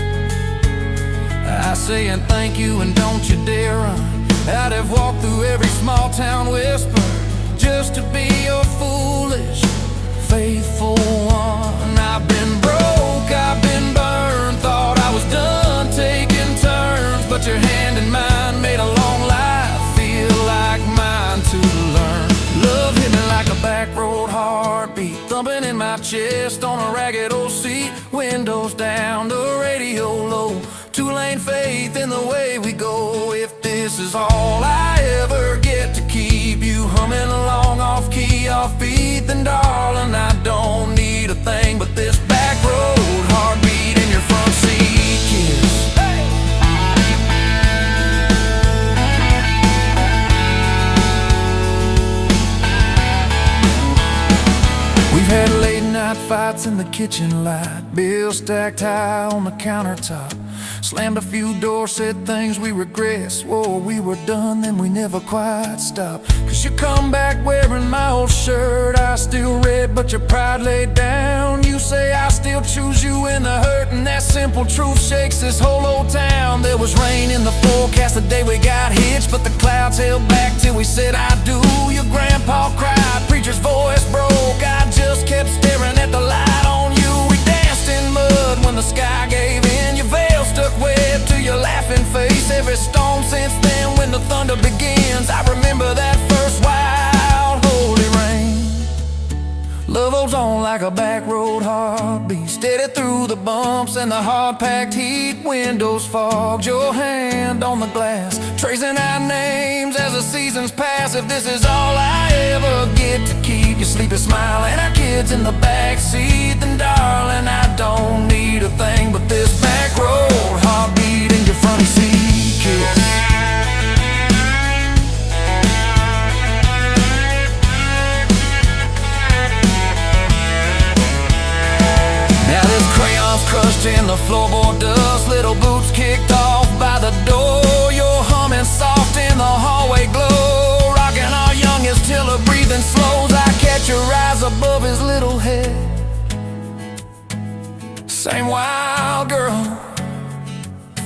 Speaker 1: I saying thank you and don't you dare run. I'd have walked through every small town whisper just to be your foolish, faithful one. I've been broke, I've been burned, thought I was done taking turns, but your hand in mine made a long life feel like mine to learn. Love hit me like a back road heartbeat, thumping in my chest on a ragged old seat. Windows down, the radio low, 2-lane faith in the way we go. If this is all I ever get to keep you humming along off key, off beat, then darling, I don't need a thing but this back road heartbeat in your front seat kiss. Hey! We've had late night fights in the kitchen light, bills stacked high on the countertop. Slammed a few doors, said things we regret. Swore we were done, then we never quite stopped. Cause you come back wearing my old shirt, I still red, but your pride laid down. You say I still choose you in the hurt, and that simple truth shakes this whole old town. There was rain in the forecast the day we got hitched, but the clouds held back till we said I do. Your grandpa cried, preacher's voice broke, I just kept staring at the light on you. We danced in mud when the sky gave in, your veil stuck wet to your laughing face. Every storm since then when the thunder begins, I remember that first wild holy rain. Love holds on like a back road heartbeat, steady through the bumps and the hard-packed heat. Windows fogged, your hand on the glass, tracing our names as the seasons pass. If this is all I ever get to keep you sleeping, smiling, our kids in the back seat, then darling, I don't need a thing but this back road heartbeat in your front seat kiss. Now there's crayons crushed in the floorboard dust, little boots kicked off by the door. You're humming soft in the hallway glow, rocking our youngest till her breathing slows. I catch your eyes above his little head, same wild girl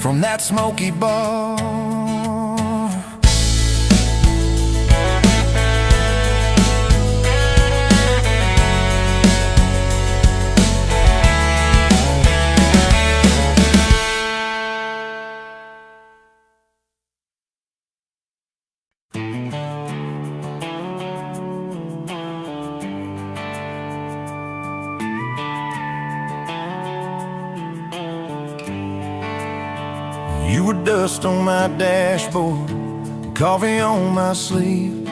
Speaker 1: from that smoky bar. You were dust on my dashboard, coffee on my sleeve,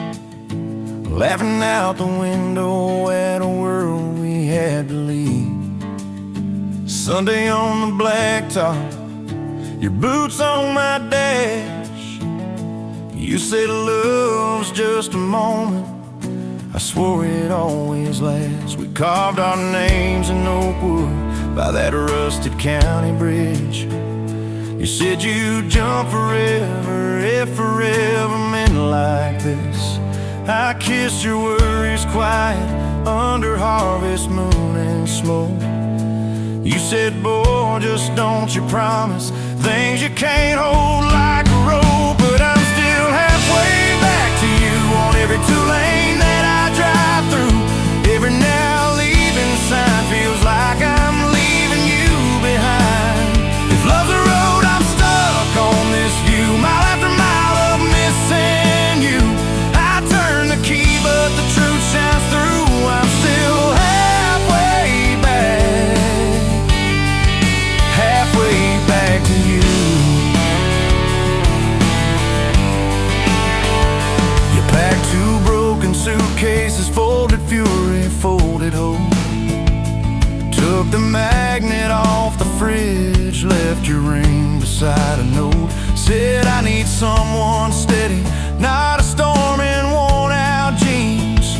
Speaker 1: laughing out the window at a world we had to leave. Sunday on the blacktop, your boots on my dash. You said love's just a moment, I swore it always lasts. We carved our names in oak wood by that rusted county bridge. You said you'd jump forever if forever meant like this. I kissed your worries quiet under harvest moon and smoke. You said, boy, just don't you promise things you can't hold like a rope. But I'm still halfway back to you on every two-lane that I drive through. Every now leaving sign feels like I'm leaving you behind. If love's a road, I'm stuck on this view, mile after mile of missing you. I turn the key, but the truth shines through. I'm still halfway back to you. You packed two broken suitcases, folded fury, folded hope. Took the magnet off the fridge, left your ring beside a note. Said I need someone steady, not a storm in worn out jeans.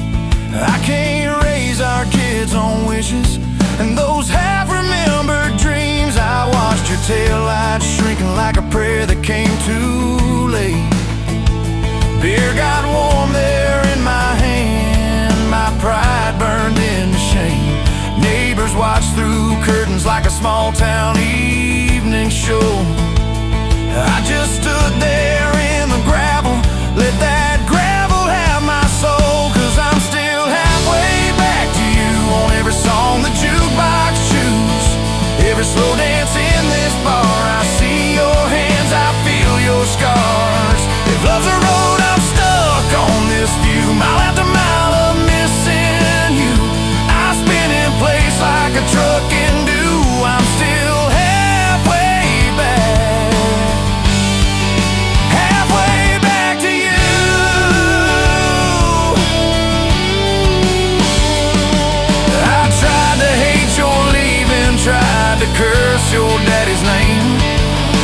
Speaker 1: I can't raise our kids on wishes and those half-remembered dreams. I watched your taillights shrinking like a prayer that came too late. Beer got warm there in my hand, my pride burned into shame. Neighbors watched through curtains like a small-town evening show. I just stood there in the gravel, let that gravel have my soul. 'Cause I'm still halfway back to you on every song the jukebox choose. Every slow dance in this bar, I see your hands, I feel your scars. If love's a road, I'm stuck on this view, mile after mile of missing you. I spin in place like a truck can do. I'm still halfway back to you. I tried to hate your leaving, tried to curse your daddy's name,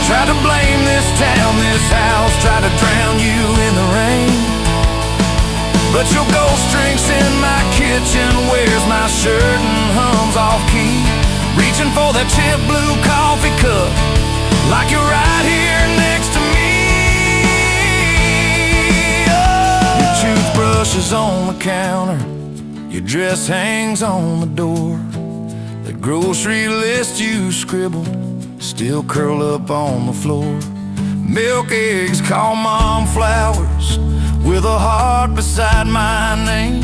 Speaker 1: tried to blame this town, this house, tried to drown you in the rain. But your ghost drinks in my kitchen, wears my shirt and hums off key, reaching for that chip blue coffee cup like you're right here next to me. Oh. Your toothbrush is on the counter, your dress hangs on the door. The grocery list you scribbled still curl up on the floor. Milk, eggs, call mom flowers with a heart beside my name.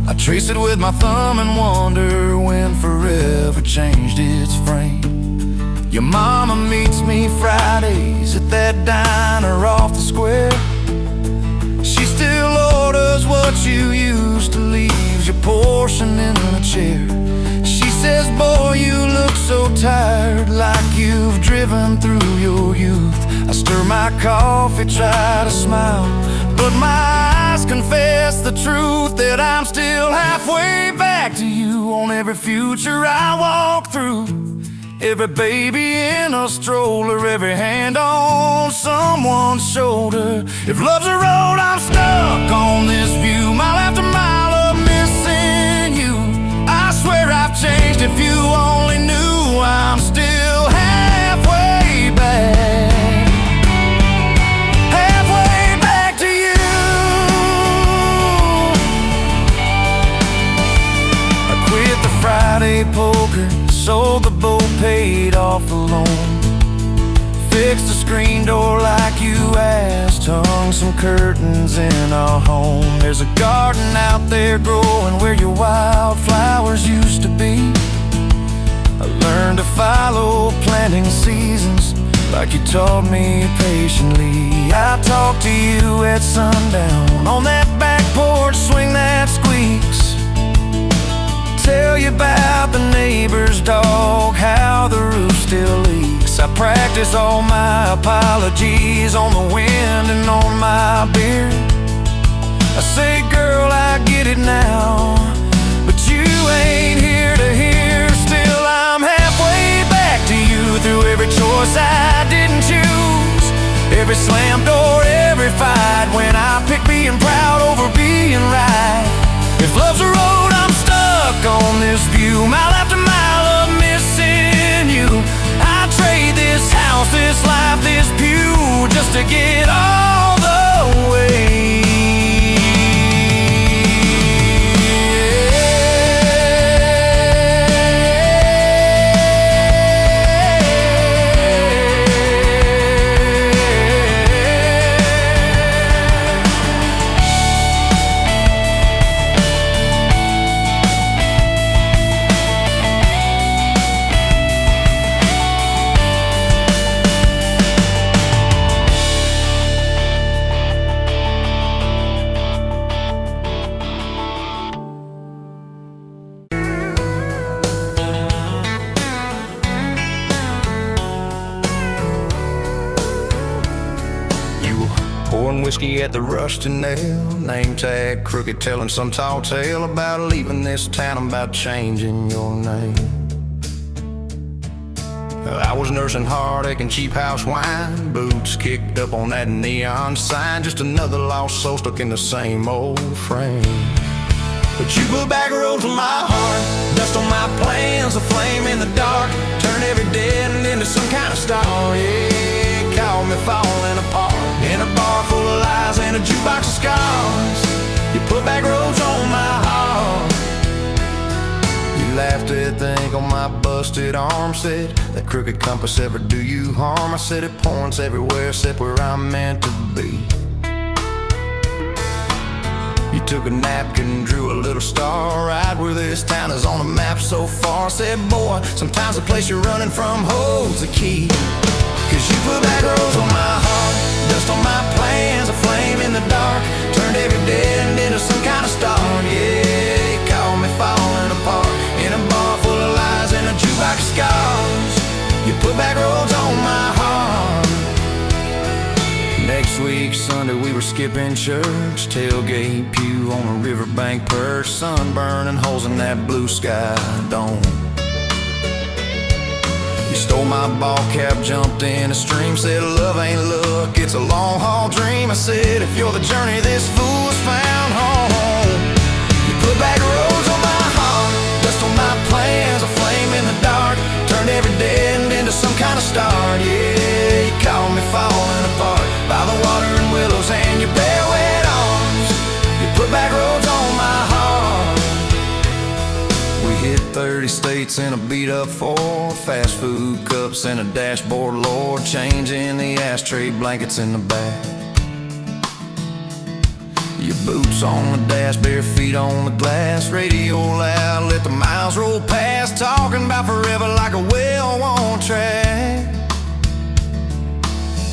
Speaker 1: I trace it with my thumb and wonder when forever changed its frame. Your mama meets me Fridays at that diner off the square. She still orders what you used to, leaves your portion in the chair. She says, boy, you look so tired, like you've driven through your youth. I stir my coffee, try to smile, but my eyes confess the truth, that I'm still halfway back to you on every future I walk through. Every baby in a stroller, every hand on someone's shoulder. If love's a road, I'm stuck on this view, mile after mile of missing you. I swear I've changed, if you only knew. I'm still halfway back to you. I quit the Friday poker, sold the boat, paid off the loan, fixed the screen door like you asked, hung some curtains in our home. There's a garden out there growing where your wildflowers used to be. I learned to follow planting seasons like you taught me patiently. I talk to you at sundown on that back porch, swing that squeaks, tell you about the neighbor's dog, how the roof still leaks. I practice all my apologies on the wind and on my beard. I say, girl, I get it now, but you ain't here to hear. Still, I'm halfway back to you through every choice I didn't choose, every slam door, every fight, when I pick being proud over being right. If love's a road, I'm stuck on this view, mile after mile of missing you. I'd trade this house, this life, this pew, just to get all the way.
Speaker 3: Pouring whiskey at the Rusty Nail, name tag crooked, telling some tall tale about leaving this town, about changing your name. I was nursing heartache and cheap house wine, boots kicked up on that neon sign, just another lost soul stuck in the same old frame. But you put back roads on my heart, dust on my plans, a flame in the dark, turn every dead end into some kind of star. Yeah, call me falling apart in a bar full of lies and a jukebox of scars. You put back roads on my heart. You laughed at the ink on my busted arm, said that crooked compass ever do you harm. I said it points everywhere except where I'm meant to be. You took a napkin, drew a little star right where this town is on the map so far. Said, boy, sometimes the place you're running from holds the key. Cause you put back roads on my heart, dust on my plans, a flame in the dark, turned every dead end into some kind of star. Yeah, you called me falling apart in a bar full of lies and a jukebox of scars. You put back roads on my heart. Next week, Sunday, we were skipping church, tailgate pew on a riverbank perch, sun burning holes in that blue sky dome. You stole my ball cap, jumped in a stream, said love ain't luck, it's a long haul dream. I said, if you're the journey, this fool's found home. You put back roads on my heart, dust on my plans, a flame in the dark, turned every dead end into some kind of star. Yeah, you called me falling apart by the water and willows and your bare wet arms. You put back roads on my heart. We hit 30 states in a beat-up Ford, fast food cups and a dashboard, Lord, changing the ashtray blankets in the back. Your boots on the dash, bare feet on the glass, radio loud, let the miles roll past, talking about forever like a well-worn track.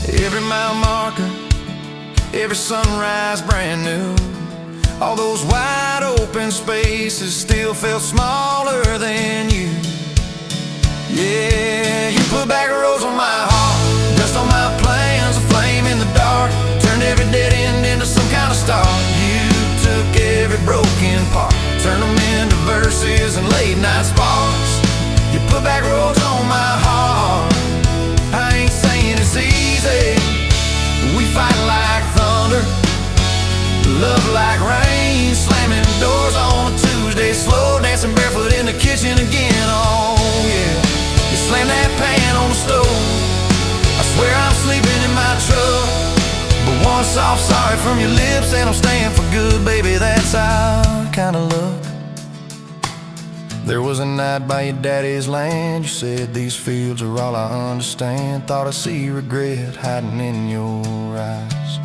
Speaker 3: Every mile marker, every sunrise brand new, all those wide open spaces still felt smaller than you. Yeah, you put back roads on my heart, dust on my plans, a flame in the dark, turned every dead end into some kind of star. You took every broken part, turned them into verses and late night sparks. You put back roads on my heart. I ain't saying it's easy, we fight like thunder, love like rain, slamming doors on a Tuesday, slow dancing barefoot in the kitchen again. Oh yeah, you slam that pan on the stove, I swear I'm sleeping in my truck, but one soft sorry from your lips and I'm staying for good, baby, that's our kind of luck. There was a night by your daddy's land, you said these fields are all I understand, thought I see regret hiding in your eyes.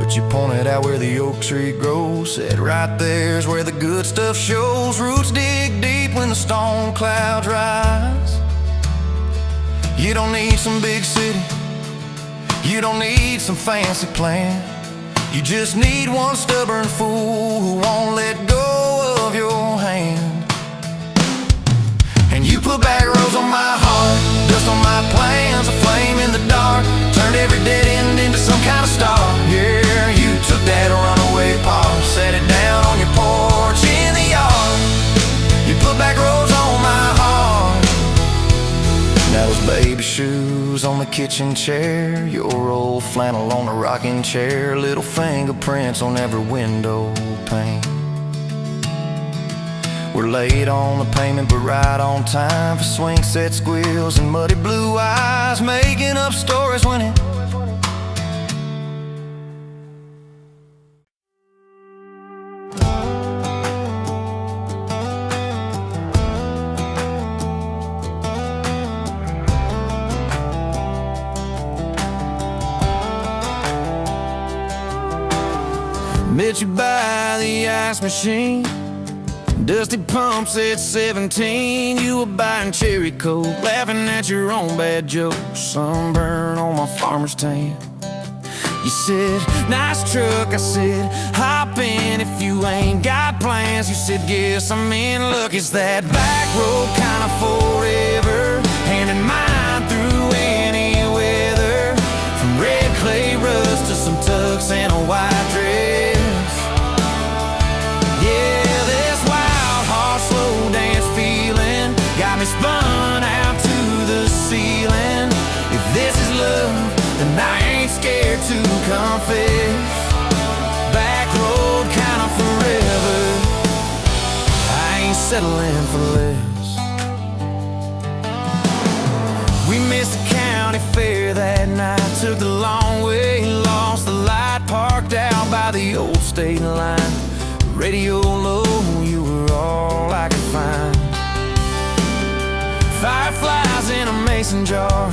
Speaker 3: But you pointed out where the oak tree grows, said right there's where the good stuff shows, roots dig deep when the storm clouds rise. You don't need some big city, you don't need some fancy plan, you just need one stubborn fool who won't let go of your hand. And you put put back roads on my heart, dust on my plans, a flame in the dark, turned every dead end into some kind of star. Yeah, you took that runaway paw, set it down on your porch in the yard. You put back roads on my heart. Now those baby shoes on the kitchen chair, your old flannel on the rocking chair, little fingerprints on every window pane. We're late on the payment but right on time for swing set squeals and muddy blue eyes, making up stories when it met you by the ice machine, dusty pumps at 17. You were buying cherry coke, laughing at your own bad jokes, sunburn on my farmer's tan. You said, nice truck, I said, hop in if you ain't got plans. You said, guess I'm in luck. It's that back road kind of forever, hand in mine through any weather, from red clay rust to some tux and a white dress. Me spun out to the ceiling. If this is love, then I ain't scared to confess. Back road kind of forever, I ain't settling for less. We missed the county fair that night, took the long way, lost the light, parked out by the old state line. Radio low, you were all I could find. Fireflies in a mason jar,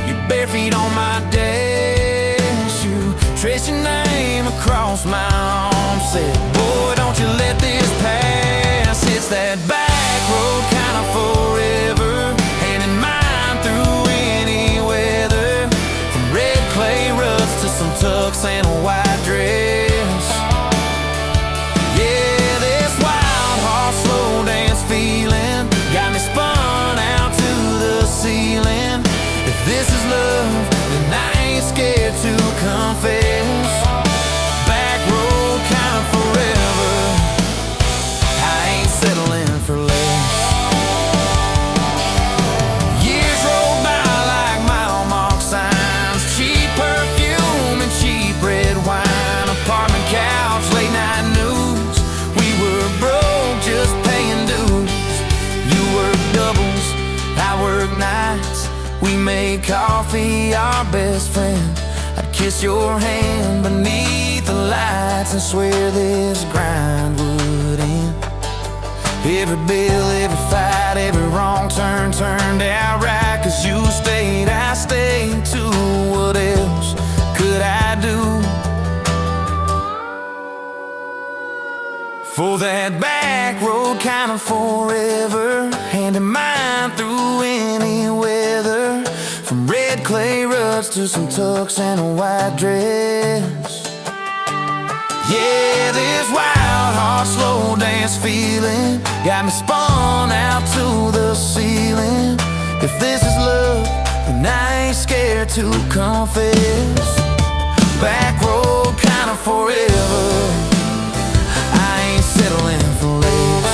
Speaker 3: your bare feet on my dash. You traced your name across my arm, said, boy, don't you let this pass. It's that back road kind of forever, hand in mine through any weather, from red clay rust to some tux and a white dress. Yeah, this wild heart slow dance feeling got me spun out to the ceiling. If this is love, then I ain't scared to confess. Back road kind of forever, I ain't settling for less. Years roll by like mile mark signs, cheap perfume and cheap red wine, apartment couch, late night news. We were broke, just paying dues. Work doubles, I work nights. We made coffee our best friend. I'd kiss your hand beneath the lights and swear this grind would end. Every bill, every fight, every wrong turn turned out right, 'cause you stayed, I stayed too. What else could I do for that back road kind of forever, hand in mine through any weather, from red clay ruts to some tux and a white dress. Yeah, this wild heart slow dance feeling got me spun out to the ceiling. If this is love, then I ain't scared to confess. Back road kind of forever, settling for less.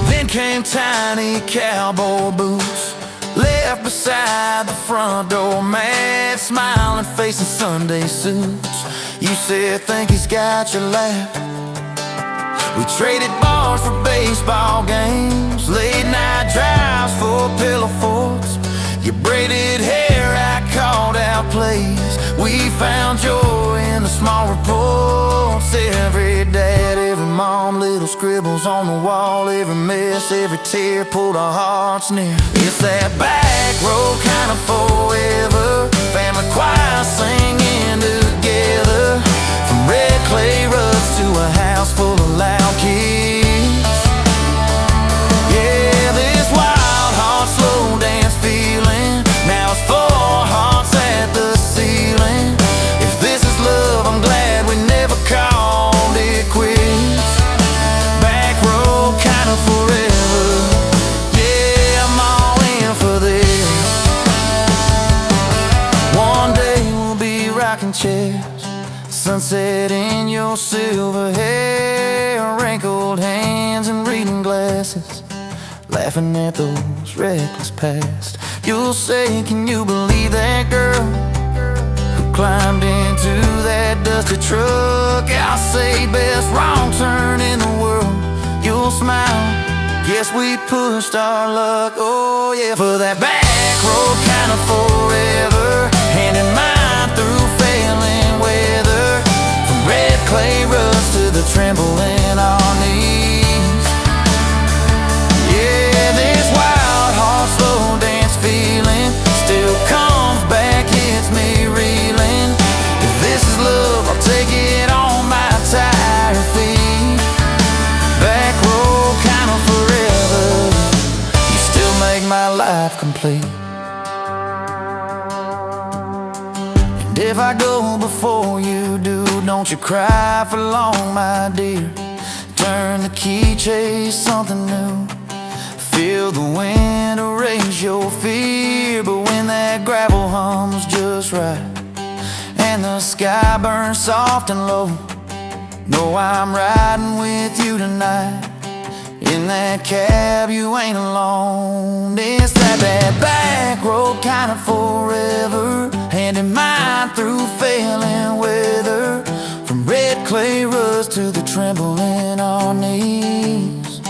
Speaker 3: Then came tiny cowboy boots, left beside the front door, mad smiling face in Sunday suits. You said, think he's got your laugh. We traded bars for baseball games, late night drives for pillow forts. Your braided hair, I called out plays. We found joy in the small reports. Every dad, every mom, little scribbles on the wall, every mess, every tear pulled our hearts near. It's that back road kind of forever, family choir singing together, from red clay ruts to a house full of loud kids. Yeah, this wild heart slow dance feeling, now it's 4 hearts at the ceiling. If this is love, I'm glad we never called it quits. Back road kind of forever. sunset in your silver hair, wrinkled hands and reading glasses, laughing at those reckless past. You'll say, can you believe that girl who climbed into that dusty truck? I'll say, best wrong turn in the world. You'll smile, guess we pushed our luck. Oh yeah, for that back road kind of forever, hand in mind through failing weather, from red clay rust to the tremble in our knees. Yeah, this wild horse slow dance feeling still comes back, hits me reeling. If this is love, I'll take it on my tired feet. Back road kind of forever, you still make my life complete. And if I go before you do, don't you cry for long, my dear. Turn the key, chase something new. Feel the wind erase your fear. But when that gravel hums just right and the sky burns soft and low, know I'm riding with you tonight. In that cab you ain't alone. It's that back road kind of forever, hand in mind through failing weather, from red clay rust to the tremble in our knees.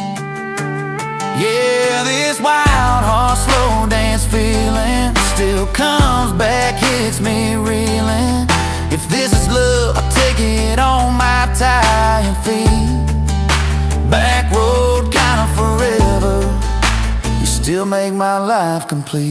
Speaker 3: Yeah, this wild horse slow dance feeling still comes back, hits me reeling. If this is love, I'll take it on my tired feet. Back road kind of forever, you still make my life complete.